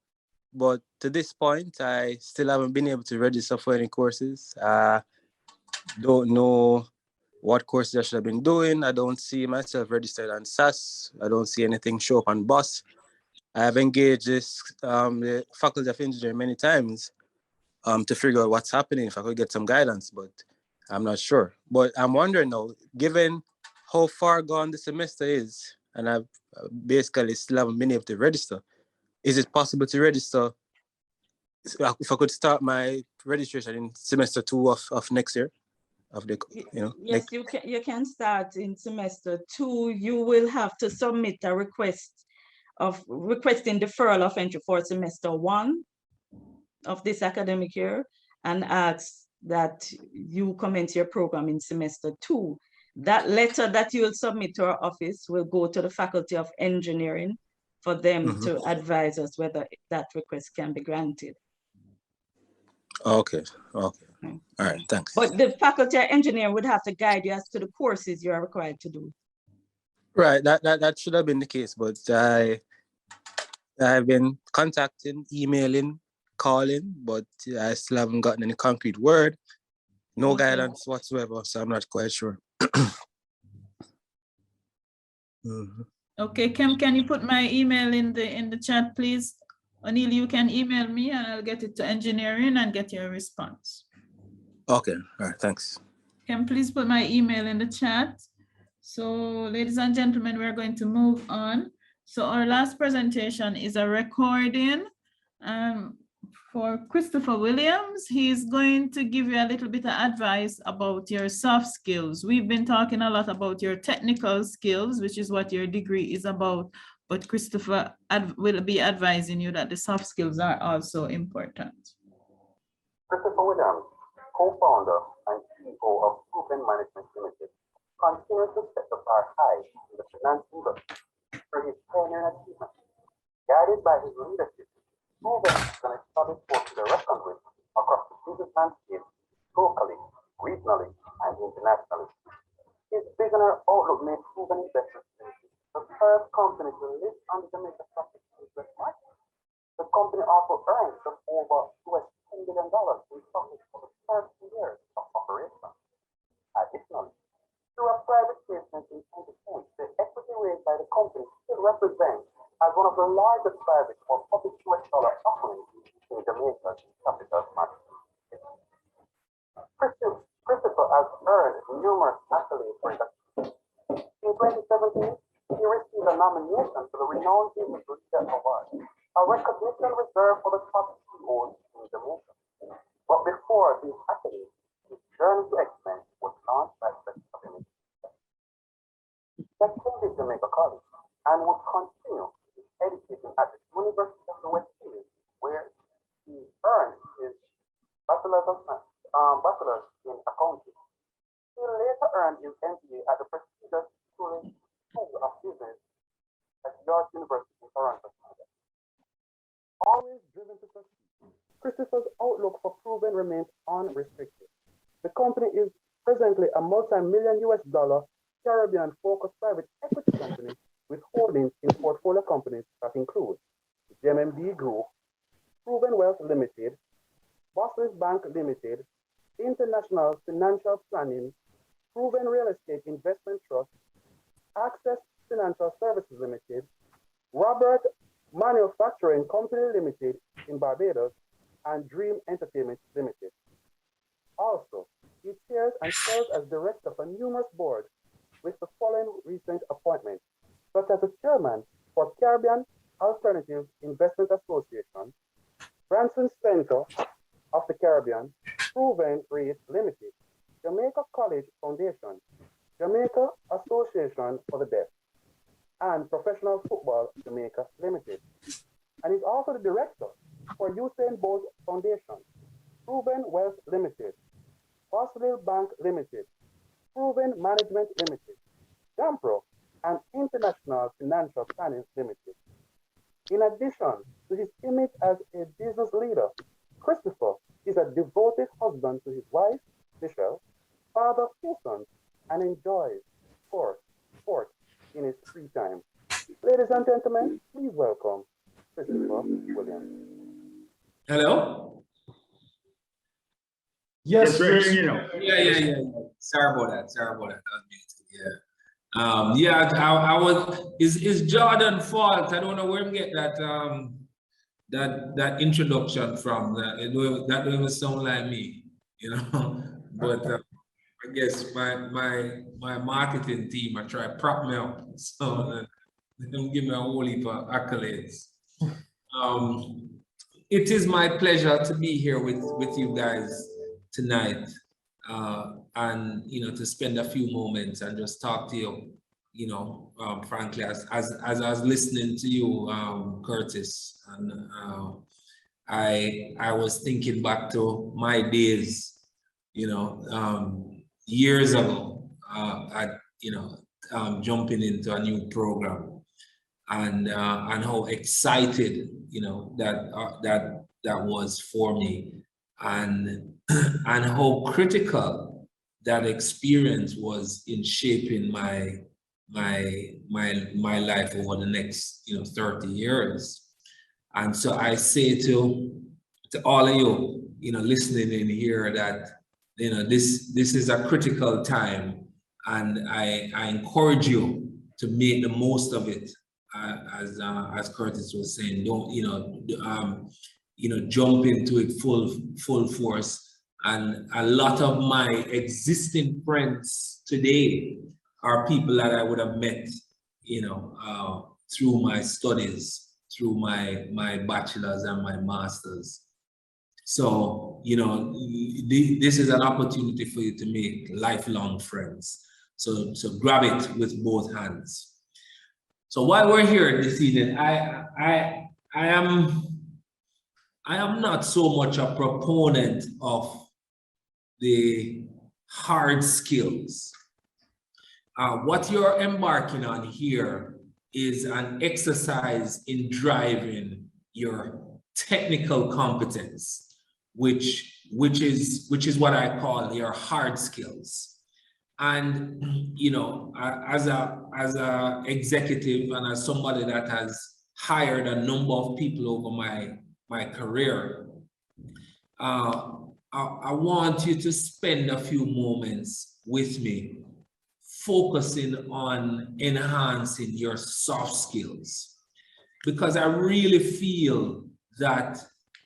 but to this point, I still haven't been able to register for any courses. Don't know what courses I should have been doing. I don't see myself registered on SAS. I don't see anything show up on BUS. I have engaged the Faculty of Engineering many times to figure out what's happening, if I could get some guidance, but I'm not sure. But I'm wondering now, given how far gone the semester is, and I've basically still haven't been able to register, is it possible to register if I could start my registration in semester 2 of next year? Yes, you can start in semester 2. You will have to submit a request of requesting deferral of entry for semester 1 of this academic year, and ask that you commence your program in semester 2. That letter that you will submit to our office will go to the Faculty of Engineering for them to advise us whether that request can be granted. Okay. All right, thanks. But the Faculty of Engineering would have to guide you as to the courses you are required to do. Right, that should have been the case, but I've been contacting, emailing, calling, but I still haven't gotten any concrete word. No guidance whatsoever, so I'm not quite sure. Okay, Kim, can you put my email in the chat, please? O'Neill, you can email me and I'll get it to engineering and get your response. Okay, all right, thanks. Kim, please put my email in the chat. So, ladies and gentlemen, we're going to move on. So our last presentation is a recording for Christopher Williams. He's going to give you a little bit of advice about your soft skills. We've been talking a lot about your technical skills, which is what your degree is about, but Christopher will be advising you that the soft skills are also important. Christopher Williams, co-founder and CEO of Proven Management Limited, continues to set the bar high in the finance industry for his pioneering achievements. Guided by his leadership, Proven is an established force to be reckoned with across the business landscape, locally, regionally, and internationally. His visionary outlook made Proven Investment Limited the first company to list on the Jamaica Stock Exchange market. The company also earned just over $10 billion in profits for the first 2 years of operation. Additionally, through a private placement in 2010, the equity raised by the company still represents as one of the largest private or public US dollar offerings in Jamaica's capital market. Christopher has earned numerous accolades for his achievements. In 2017, he received a nomination for the Renowned Business Leader Award, a recognition reserved for the top CEOs in Jamaica. But before these accolades, Journey to Excellence was launched by the President of Immersive attended Jamaica College and would continue his education at the University of the West Indies, where he earned his bachelor's in accounting. He later earned his MBA at the prestigious School of Business at York University in Toronto, Canada. Always driven to succeed, Christopher's outlook for Proven remains unrestricted. The company is presently a multi-million US dollar Caribbean-focused private equity company with holdings in portfolio companies that include the GMMB Group, Proven Wealth Limited, Boston Bank Limited, International Financial Planning, Proven Real Estate Investment Trust, Access Financial Services Limited, Robert Manufacturing Company Limited in Barbados, and Dream Entertainment Limited. Also, he chairs and serves as director for numerous boards with the following recent appointments, such as the chairman for Caribbean Alternative Investment Association, Branson Center of the Caribbean, Proven REIT Limited, Jamaica College Foundation, Jamaica Association for the Deaf, and Professional Football Jamaica Limited. And is also the director for Usain Bolt Foundation, Proven Wealth Limited, Boston Bank Limited, Proven Management Limited, Jampro, and International Financial Planning Limited. In addition to his image as a business leader, Christopher is a devoted husband to his wife, Michelle, father of 2 sons, and enjoys sport in his free time. Ladies and gentlemen, please welcome Christopher Williams. Hello? Yes, Rich. Yeah. Sorry about that. That was muted. I was. Is Jordan fault? I don't know where we get that that introduction from. That don't even sound like me, But I guess my marketing team I try to prop me up, so they don't give me a whole heap of accolades. It is my pleasure to be here with you guys tonight, and to spend a few moments and just talk to you. Frankly, as I was listening to you, Curtis, and I was thinking back to my days, years ago, jumping into a new program, and how excited that was for me, and how critical that experience was in shaping my life over the next 30 years. And so I say to all of you listening in here that this is a critical time, and I encourage you to make the most of it. As Curtis was saying, don't jump into it full force. And a lot of my existing friends today are people that I would have met, through my studies, through my bachelor's and my master's. So, this is an opportunity for you to make lifelong friends. So grab it with both hands. So while we're here this evening, I am not so much a proponent of the hard skills. What you're embarking on here is an exercise in driving your technical competence, which is what I call your hard skills. And as a executive and as somebody that has hired a number of people over my career, I want you to spend a few moments with me focusing on enhancing your soft skills, because I really feel that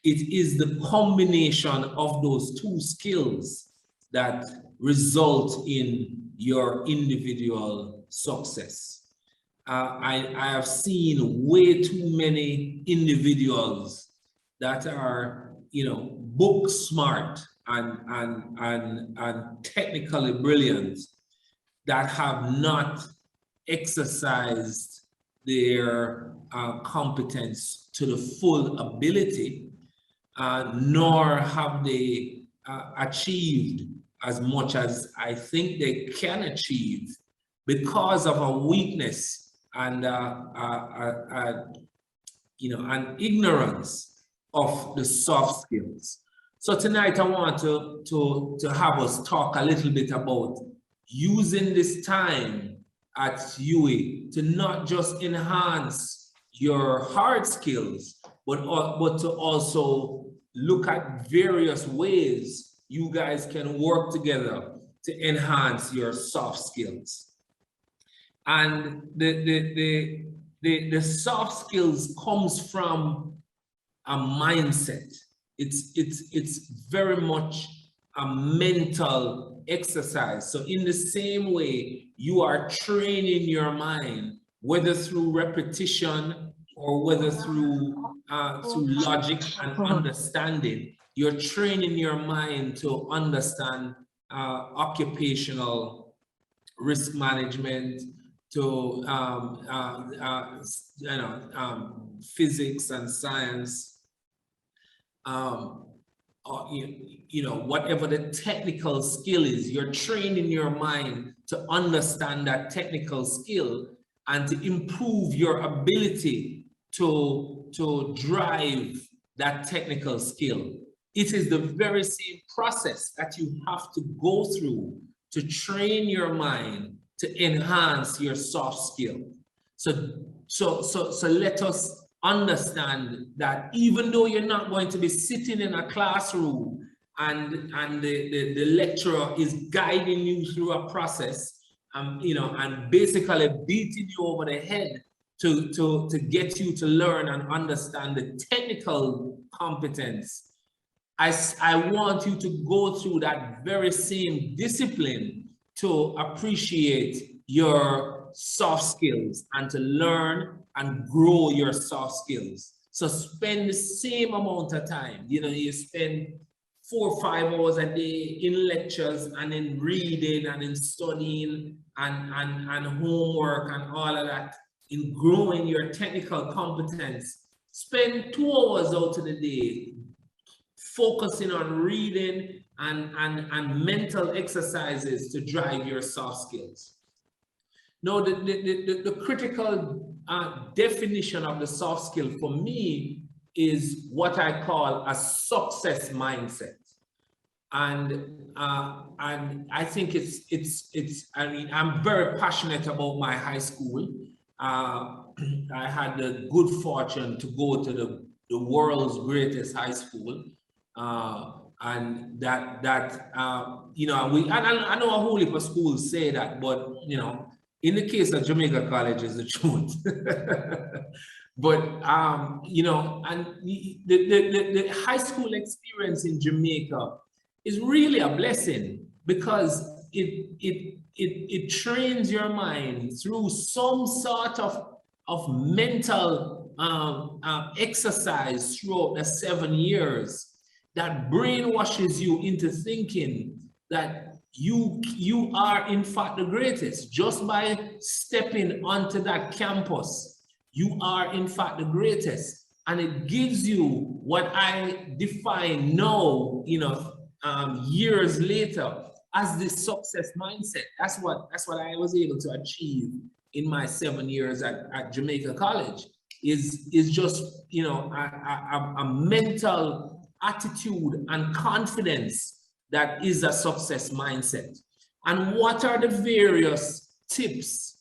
it is the combination of those two skills that result in your individual success. I have seen way too many individuals that are, book smart, and technically brilliant that have not exercised their competence to the full ability, nor have they achieved as much as I think they can achieve because of a weakness and an ignorance of the soft skills. So tonight I want to have us talk a little bit about using this time at UE to not just enhance your hard skills, but to also look at various ways you guys can work together to enhance your soft skills. And the soft skills comes from a mindset. It's very much a mental exercise. So in the same way, you are training your mind, whether through repetition or whether through logic and understanding, you're training your mind to understand occupational risk management, to physics and science, whatever the technical skill is, you're training your mind to understand that technical skill and to improve your ability to drive that technical skill. It is the very same process that you have to go through to train your mind to enhance your soft skill. So let us understand that even though you're not going to be sitting in a classroom and the lecturer is guiding you through a process, and basically beating you over the head to get you to learn and understand the technical competence, I want you to go through that very same discipline to appreciate your soft skills and to learn and grow your soft skills. So spend the same amount of time. You spend 4 or 5 hours a day in lectures and in reading and in studying and homework and all of that, in growing your technical competence. Spend 2 hours out of the day focusing on reading and mental exercises to drive your soft skills. Now, the critical definition of the soft skill for me is what I call a success mindset. And I think I'm very passionate about my high school. I had the good fortune to go to the world's greatest high school. And I know a whole heap of schools say that, but in the case of Jamaica College is the truth. But and the high school experience in Jamaica is really a blessing because it trains your mind through some sort of mental exercise throughout the 7 years that brainwashes you into thinking that you are in fact the greatest. Just by stepping onto that campus, you are in fact the greatest. And it gives you what I define now, years later, as the success mindset. That's what I was able to achieve in my 7 years at Jamaica College, is just a mental attitude and confidence that is a success mindset. And what are the various tips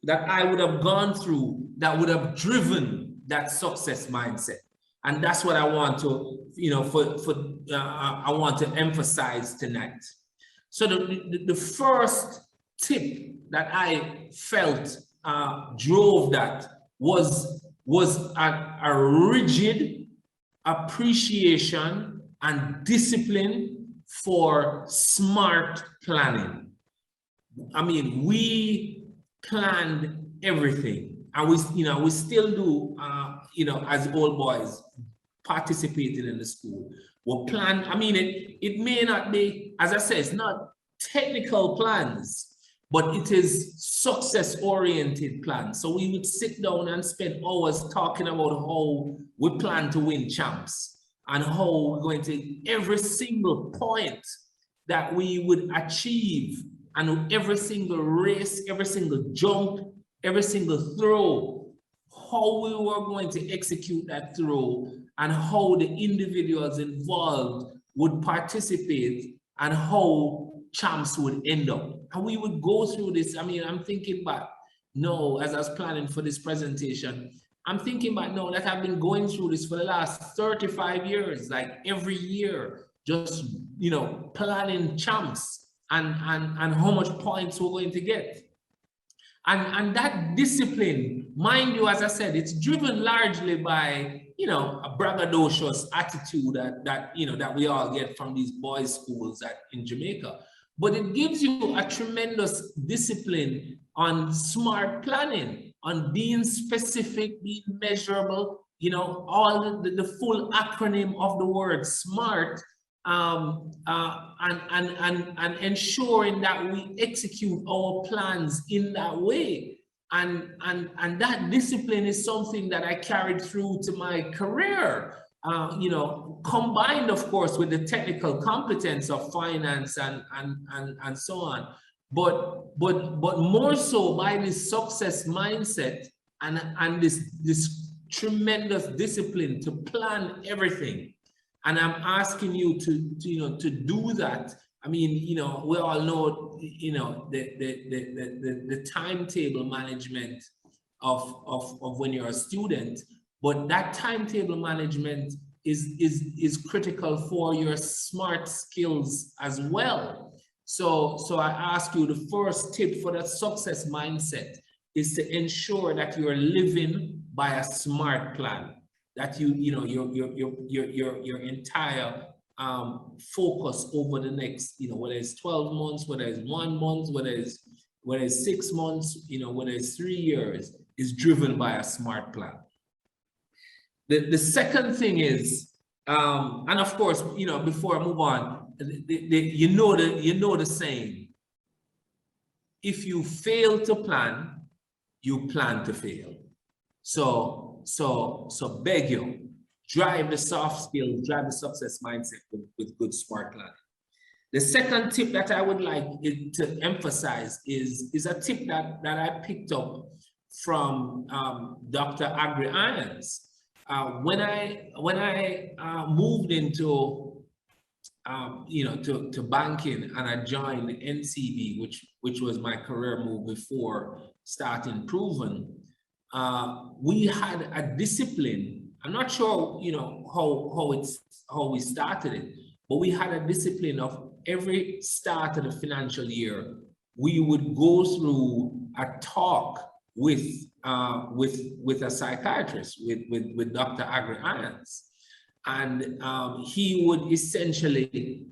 that I would have gone through that would have driven that success mindset? And that's what I want to, I want to emphasize tonight. So the first tip that I felt drove that was a rigid appreciation and discipline for smart planning. I mean, we planned everything, and we still do, as old boys participating in the school. we plan. I mean, it may not be, as I said, it's not technical plans, but it is success-oriented plans. So we would sit down and spend hours talking about how we plan to win champs and how we're going to, every single point that we would achieve, and every single race, every single jump, every single throw, how we were going to execute that throw, and how the individuals involved would participate, and how champs would end up. And we would go through this. I mean, I'm thinking back, no, as I was planning for this presentation, I'm thinking back, no, that I've been going through this for the last 35 years, like every year, just, you know, planning champs and how much points we're going to get. And that discipline, mind you, as I said, it's driven largely by, you know, a braggadocious attitude that you know, that we all get from these boys' schools in Jamaica. But it gives you a tremendous discipline on smart planning, on being specific, being measurable, you know, all the full acronym of the word SMART, and ensuring that we execute our plans in that way. And that discipline is something that I carried through to my career, you know, combined, of course, with the technical competence of finance and so on. But more so by this success mindset and this tremendous discipline to plan everything. And I'm asking you to do that. I mean, you know, we all know, you know, the timetable management of when you're a student, but that timetable management is critical for your SMART skills as well. So I ask you, the first tip for that success mindset is to ensure that you're living by a SMART plan. That you know your entire focus over the next, you know, whether it's 12 months, whether it's 1 month, whether it's 6 months, you know, whether it's 3 years, is driven by a SMART plan. The second thing is, and of course, you know, before I move on, you know the saying: if you fail to plan, you plan to fail. So beg you, drive the soft skills, drive the success mindset with good SMART planning. The second tip that I would like to emphasize is a tip that I picked up from Dr. Agri Irons. When I moved into you know, to banking, and I joined NCB, which was my career move before starting Proven. We had a discipline. I'm not sure, you know, how we started it, but we had a discipline of every start of the financial year, we would go through a talk with a psychiatrist, with Dr. Agri Irons, and he would essentially,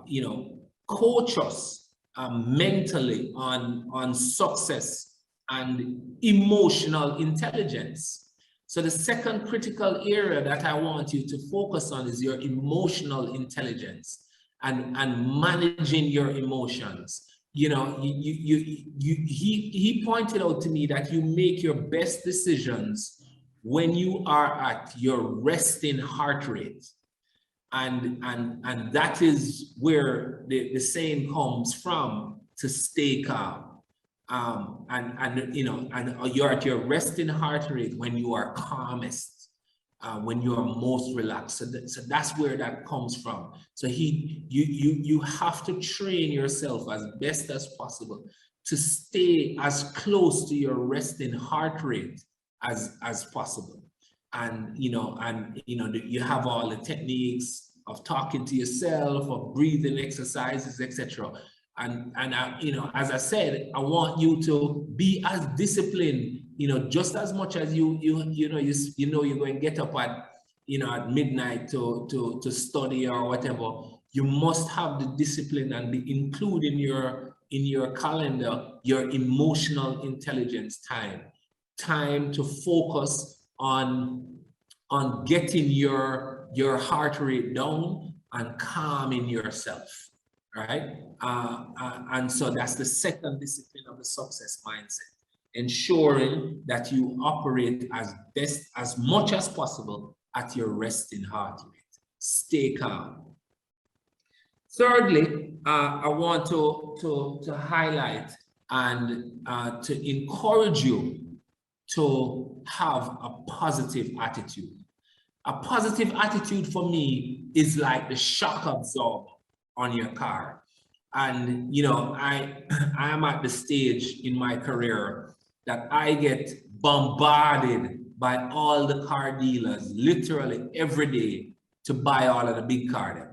you know, coach us mentally on success and emotional intelligence. So the second critical area that I want you to focus on is your emotional intelligence and managing your emotions. You know, he pointed out to me that you make your best decisions when you are at your resting heart rate. And that is where the saying comes from, to stay calm. And you know, and you're at your resting heart rate when you are calmest, when you are most relaxed. So that's where that comes from. So you have to train yourself as best as possible to stay as close to your resting heart rate as possible. And you know, you have all the techniques of talking to yourself, of breathing exercises, etc. And you know, as I said, I want you to be as disciplined, you know, just as much as you know you're going to get up at, you know, at midnight to study or whatever. You must have the discipline and be include in your calendar your emotional intelligence time to focus on getting your your heart rate down and calming yourself, right? And so that's the second discipline of the success mindset, ensuring that you operate as much as possible at your resting heart rate. Stay calm. Thirdly, I want to highlight and to encourage you to have a positive attitude. A positive attitude for me is like the shock absorber on your car. And, you know, I am at the stage in my career that I get bombarded by all the car dealers literally every day to buy all of the big cars.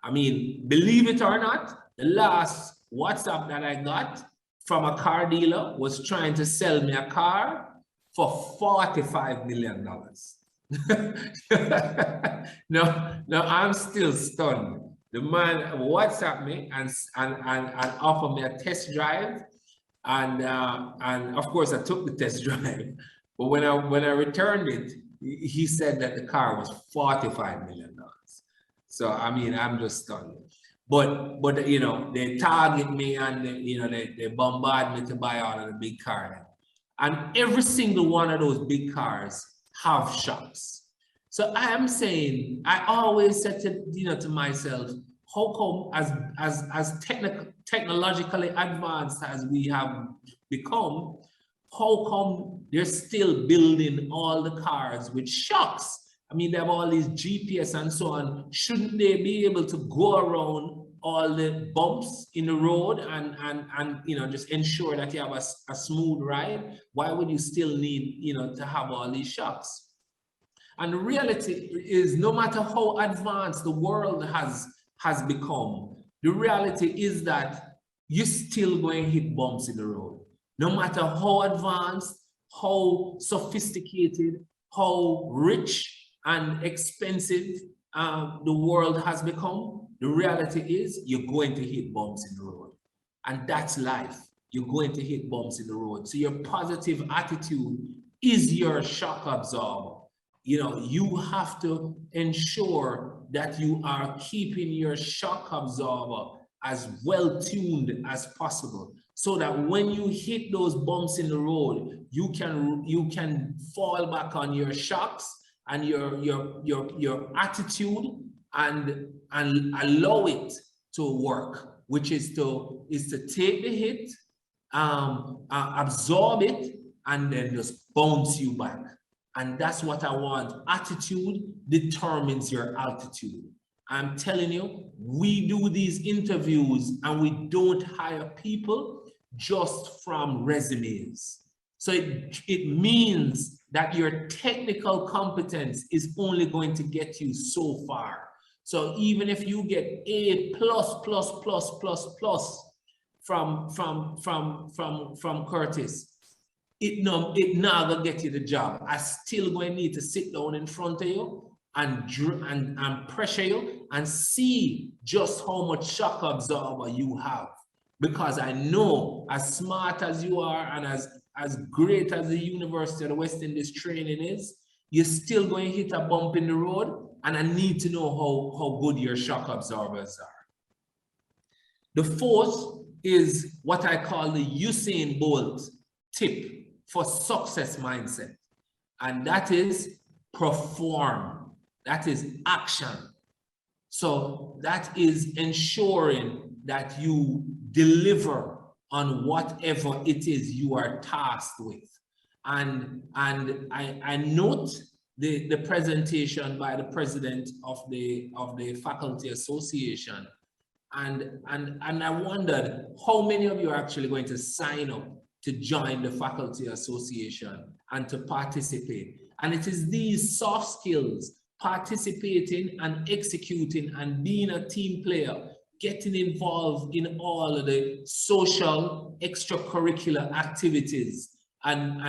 I mean, believe it or not, the last WhatsApp that I got from a car dealer was trying to sell me a car for $45 million. No, I'm still stunned. The man WhatsApped me and offered me a test drive. And of course I took the test drive. But when I returned it, he said that the car was $45 million. So, I mean, I'm just stunned. But you know, they target me and they bombard me to buy all of the big cars. And every single one of those big cars have shocks. So I am saying, I always said to myself, how come as technologically advanced as we have become, how come they're still building all the cars with shocks? I mean, they have all these GPS and so on. Shouldn't they be able to go around all the bumps in the road and you know, just ensure that you have a smooth ride? Why would you still need, you know, to have all these shocks? And the reality is, no matter how advanced the world has become, the reality is that you're still going to hit bumps in the road. No matter how advanced, how sophisticated, how rich and expensive the world has become, the reality is you're going to hit bumps in the road. And that's life. You're going to hit bumps in the road. So your positive attitude is your shock absorber. You know, you have to ensure that you are keeping your shock absorber as well tuned as possible, so that when you hit those bumps in the road, you can fall back on your shocks and your attitude and allow it to work, which is to take the hit, absorb it, and then just bounce you back. And that's what I want. Attitude determines your altitude. I'm telling you, we do these interviews and we don't hire people just from resumes. So it means that your technical competence is only going to get you so far. So even if you get A+++++ from Curtis, it not gonna get you the job. I still going to need to sit down in front of you and pressure you and see just how much shock absorber you have. Because I know, as smart as you are and as great as the University of the West Indies training is, you're still going to hit a bump in the road, and I need to know how good your shock absorbers are. The fourth is what I call the Usain Bolt tip for success mindset, and that is perform. That is action. So that is ensuring that you deliver on whatever it is you are tasked with. And I note the presentation by the president of the Faculty Association, and I wondered how many of you are actually going to sign up to join the Faculty Association and to participate. And it is these soft skills, participating and executing and being a team player, getting involved in all of the social extracurricular activities, and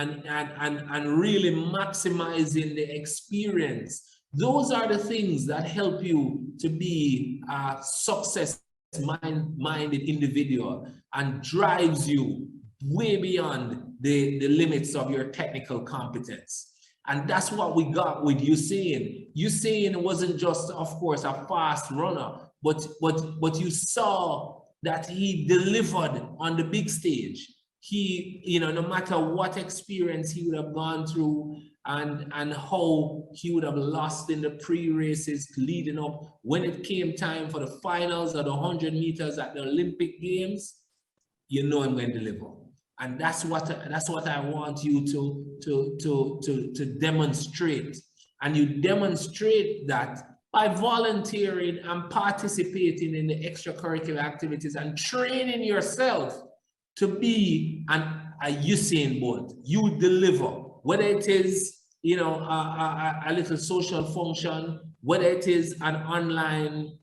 really maximizing the experience. Those are the things that help you to be a success-minded individual and drives you way beyond the limits of your technical competence. And that's what we got with Usain. Usain wasn't just, of course, a fast runner, but you saw that he delivered on the big stage. He, you know, no matter what experience he would have gone through and how he would have lost in the pre-races leading up, when it came time for the finals of the 100 meters at the Olympic Games, you know I'm going to deliver. And that's what I want you to demonstrate. And you demonstrate that by volunteering and participating in the extracurricular activities and training yourself to be a Usain Bolt. You deliver, whether it is, you know, a little social function, whether it is an online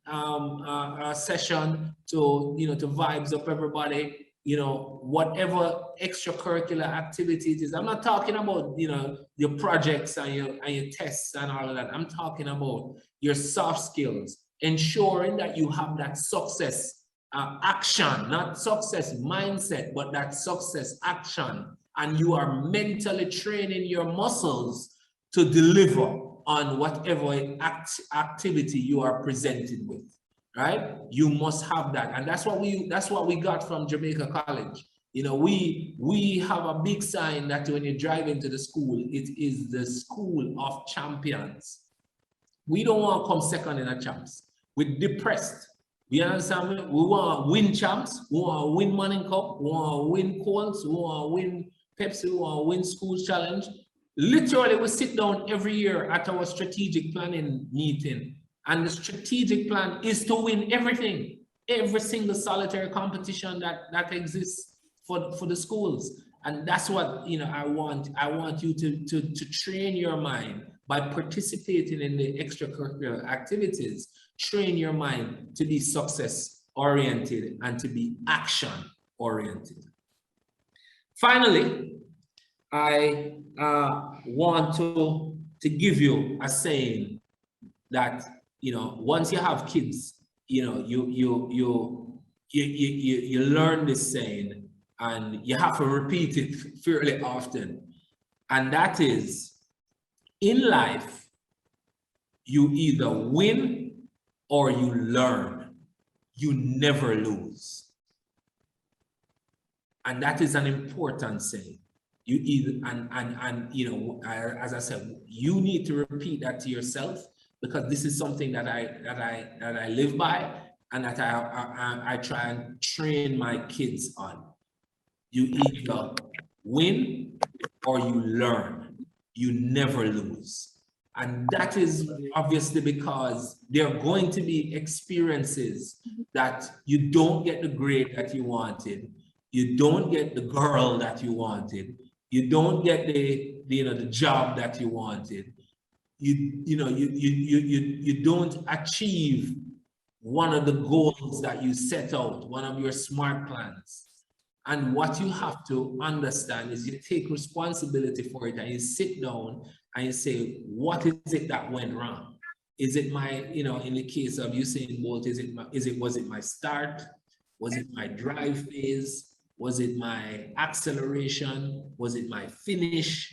session to, you know, to vibes up everybody, you know, whatever extracurricular activity it is. I'm not talking about, you know, your projects and your tests and all of that. I'm talking about your soft skills, ensuring that you have that success action, not success mindset, but that success action. And you are mentally training your muscles to deliver on whatever activity you are presented with. Right? You must have that. And that's what we got from Jamaica College. You know, we have a big sign that when you drive into the school, it is the school of champions. We don't want to come second in a champs. We're depressed. You understand me? We want to win champs. We want to win Manning Cup. We want to win Colts. We want to win Pepsi. We want to win Schools Challenge. Literally, we sit down every year at our strategic planning meeting. And the strategic plan is to win everything, every single solitary competition that exists for the schools. And that's what, you know, I want you to train your mind by participating in the extracurricular activities. Train your mind to be success oriented and to be action oriented. Finally, I want to give you a saying that, you know, once you have kids, you know, you learn this saying and you have to repeat it fairly often. And that is, in life, you either win or you learn. You never lose. And that is an important saying. You either, and you know, as I said, you need to repeat that to yourself, because this is something that I live by and that I try and train my kids on. You either win or you learn. You never lose. And that is obviously because there are going to be experiences that you don't get the grade that you wanted. You don't get the girl that you wanted. You don't get the job that you wanted. You don't achieve one of the goals that you set out, one of your SMART plans. And what you have to understand is you take responsibility for it and you sit down and you say, what is it that went wrong? Is it my, in the case of Usain Bolt, was it my start? Was it my drive phase? Was it my acceleration? Was it my finish?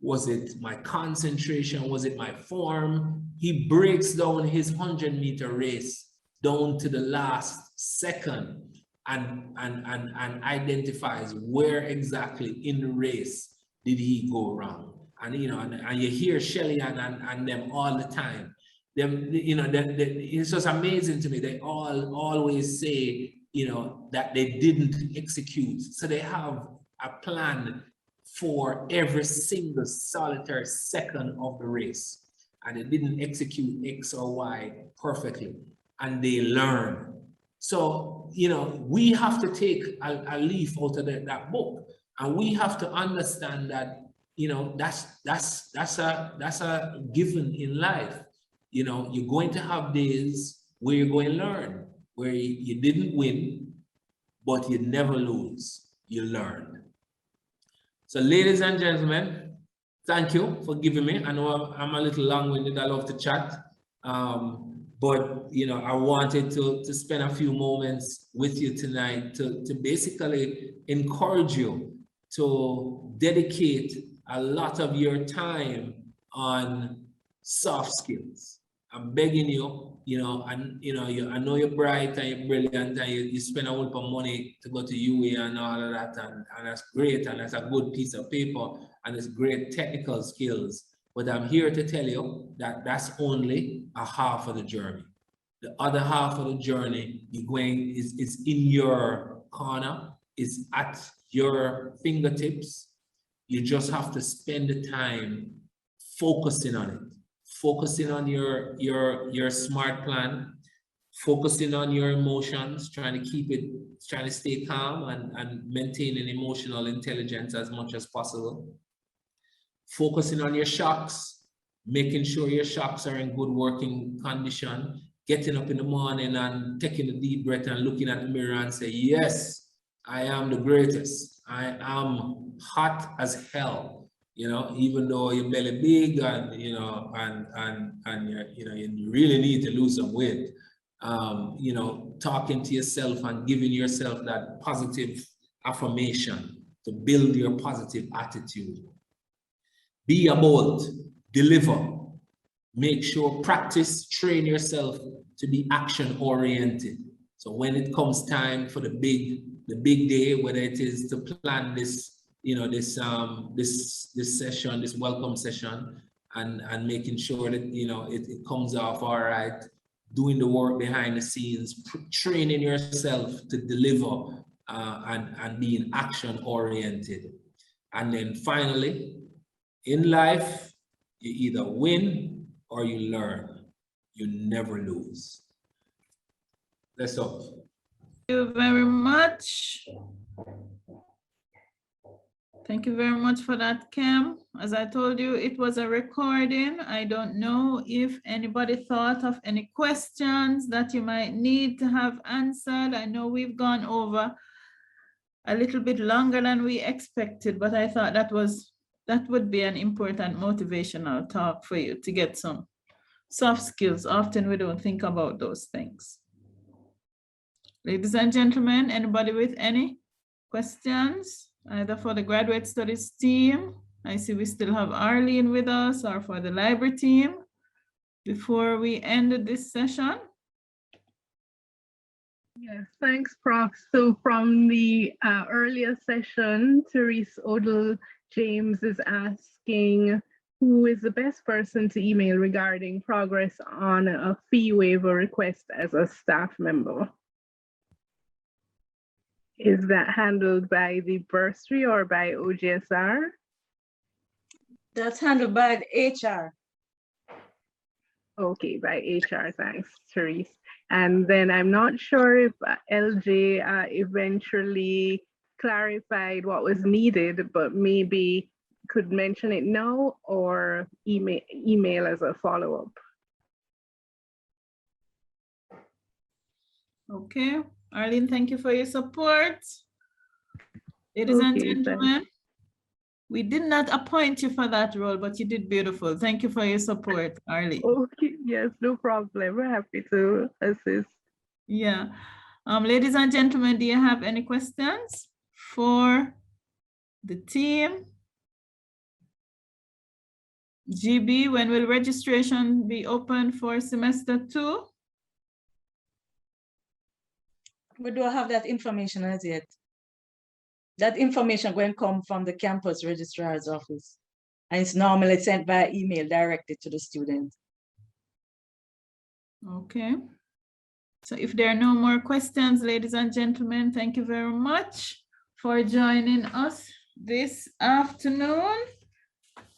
Was it my concentration? Was it my form? He breaks down his 100-meter race down to the last second and identifies where exactly in the race did he go wrong. And and you hear Shelly and them all the time. It's just amazing to me. They always say, that they didn't execute. So they have a plan for every single solitary second of the race. And they didn't execute X or Y perfectly. And they learn. So, we have to take a leaf out of that book. And we have to understand that, that's a given in life. You're going to have days where you're going to learn, where you didn't win, but you never lose, you learn. So ladies and gentlemen, thank you for giving me. I know I'm a little long-winded, I love to chat. But I wanted to spend a few moments with you tonight to basically encourage you to dedicate a lot of your time on soft skills. I'm begging you, I know you're bright and you're brilliant and you spend a whole lot of money to go to UA and all of that, and that's great, and that's a good piece of paper, and it's great technical skills. But I'm here to tell you that that's only a half of the journey. The other half of the journey is in your corner, is at your fingertips. You just have to spend the time focusing on it, focusing on your smart plan, focusing on your emotions, trying to stay calm and maintain an emotional intelligence as much as possible. Focusing on your shocks, making sure your shocks are in good working condition, getting up in the morning and taking a deep breath and looking at the mirror and say, yes, I am the greatest. I am hot as hell. Even though your belly big and you really need to lose some weight. Talking to yourself and giving yourself that positive affirmation to build your positive attitude. Be about, deliver. Make sure, practice, train yourself to be action-oriented. So when it comes time for the big day, whether it is to plan this session, this welcome session, and making sure that it comes off all right, doing the work behind the scenes, training yourself to deliver and being action oriented. And then finally, in life, you either win or you learn. You never lose. That's all. Thank you very much. Thank you very much for that, Cam. As I told you, it was a recording. I don't know if anybody thought of any questions that you might need to have answered. I know we've gone over a little bit longer than we expected, but I thought that would be an important motivational talk for you to get some soft skills. Often we don't think about those things. Ladies and gentlemen, anybody with any questions, either for the graduate studies team? I see we still have Arlene with us, or for the library team before we end this session. Yes, thanks, Prof. So from the earlier session, Therese Odell James is asking, who is the best person to email regarding progress on a fee waiver request as a staff member? Is that handled by the bursary or by OGSR? That's handled by the HR. Okay, by HR, thanks, Therese. And then I'm not sure if LJ eventually clarified what was needed, but maybe could mention it now or email as a follow-up. Okay, Arlene, thank you for your support. Ladies and gentlemen, we did not appoint you for that role, but you did beautiful. Thank you for your support, Arlene. Okay, yes, no problem. We're happy to assist. Yeah. Ladies and gentlemen, do you have any questions for the team? GB, when will registration be open for semester 2? We don't have that information as yet. That information going to come from the campus registrar's office. And it's normally sent by email directly to the student. Okay. So if there are no more questions, ladies and gentlemen, thank you very much for joining us this afternoon.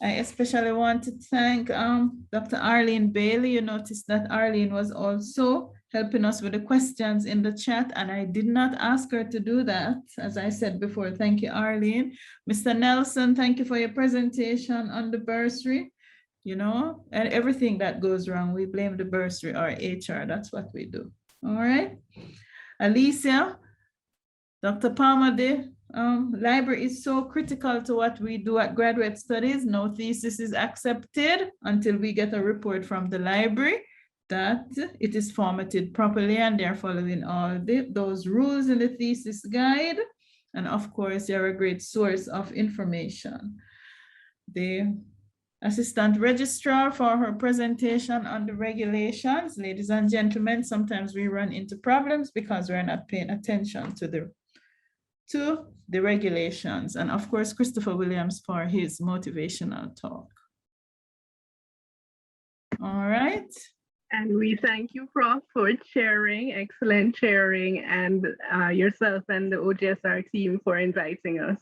I especially want to thank Dr. Arlene Bailey. You noticed that Arlene was also helping us with the questions in the chat, and I did not ask her to do that. As I said before, thank you, Arlene. Mr. Nelson, thank you for your presentation on the bursary. And everything that goes wrong, we blame the bursary or HR. That's what we do. All right. Alicia, Dr. Palmer, the library is so critical to what we do at graduate studies. No thesis is accepted until we get a report from the library that it is formatted properly and they're following all those rules in the thesis guide. And of course, you're a great source of information. the Assistant Registrar for her presentation on the regulations. Ladies and gentlemen, sometimes we run into problems because we're not paying attention to the regulations. And of course, Christopher Williams for his motivational talk. All right. And we thank you, Prof, for chairing, excellent chairing, and yourself and the OGSR team for inviting us.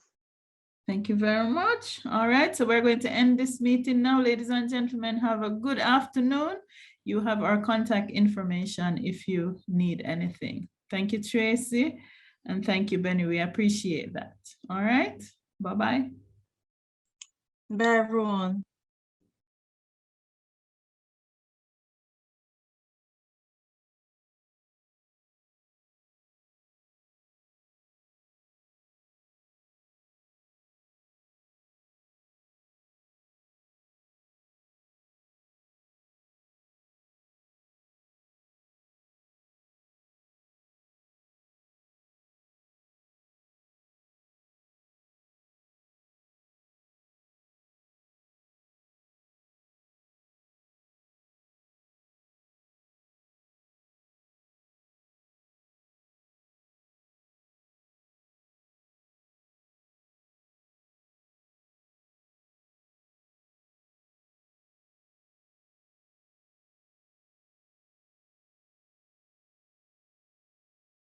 Thank you very much. All right, so we're going to end this meeting now. Ladies and gentlemen, have a good afternoon. You have our contact information if you need anything. Thank you, Tracy, and thank you, Benny. We appreciate that. All right, bye-bye. Bye, everyone.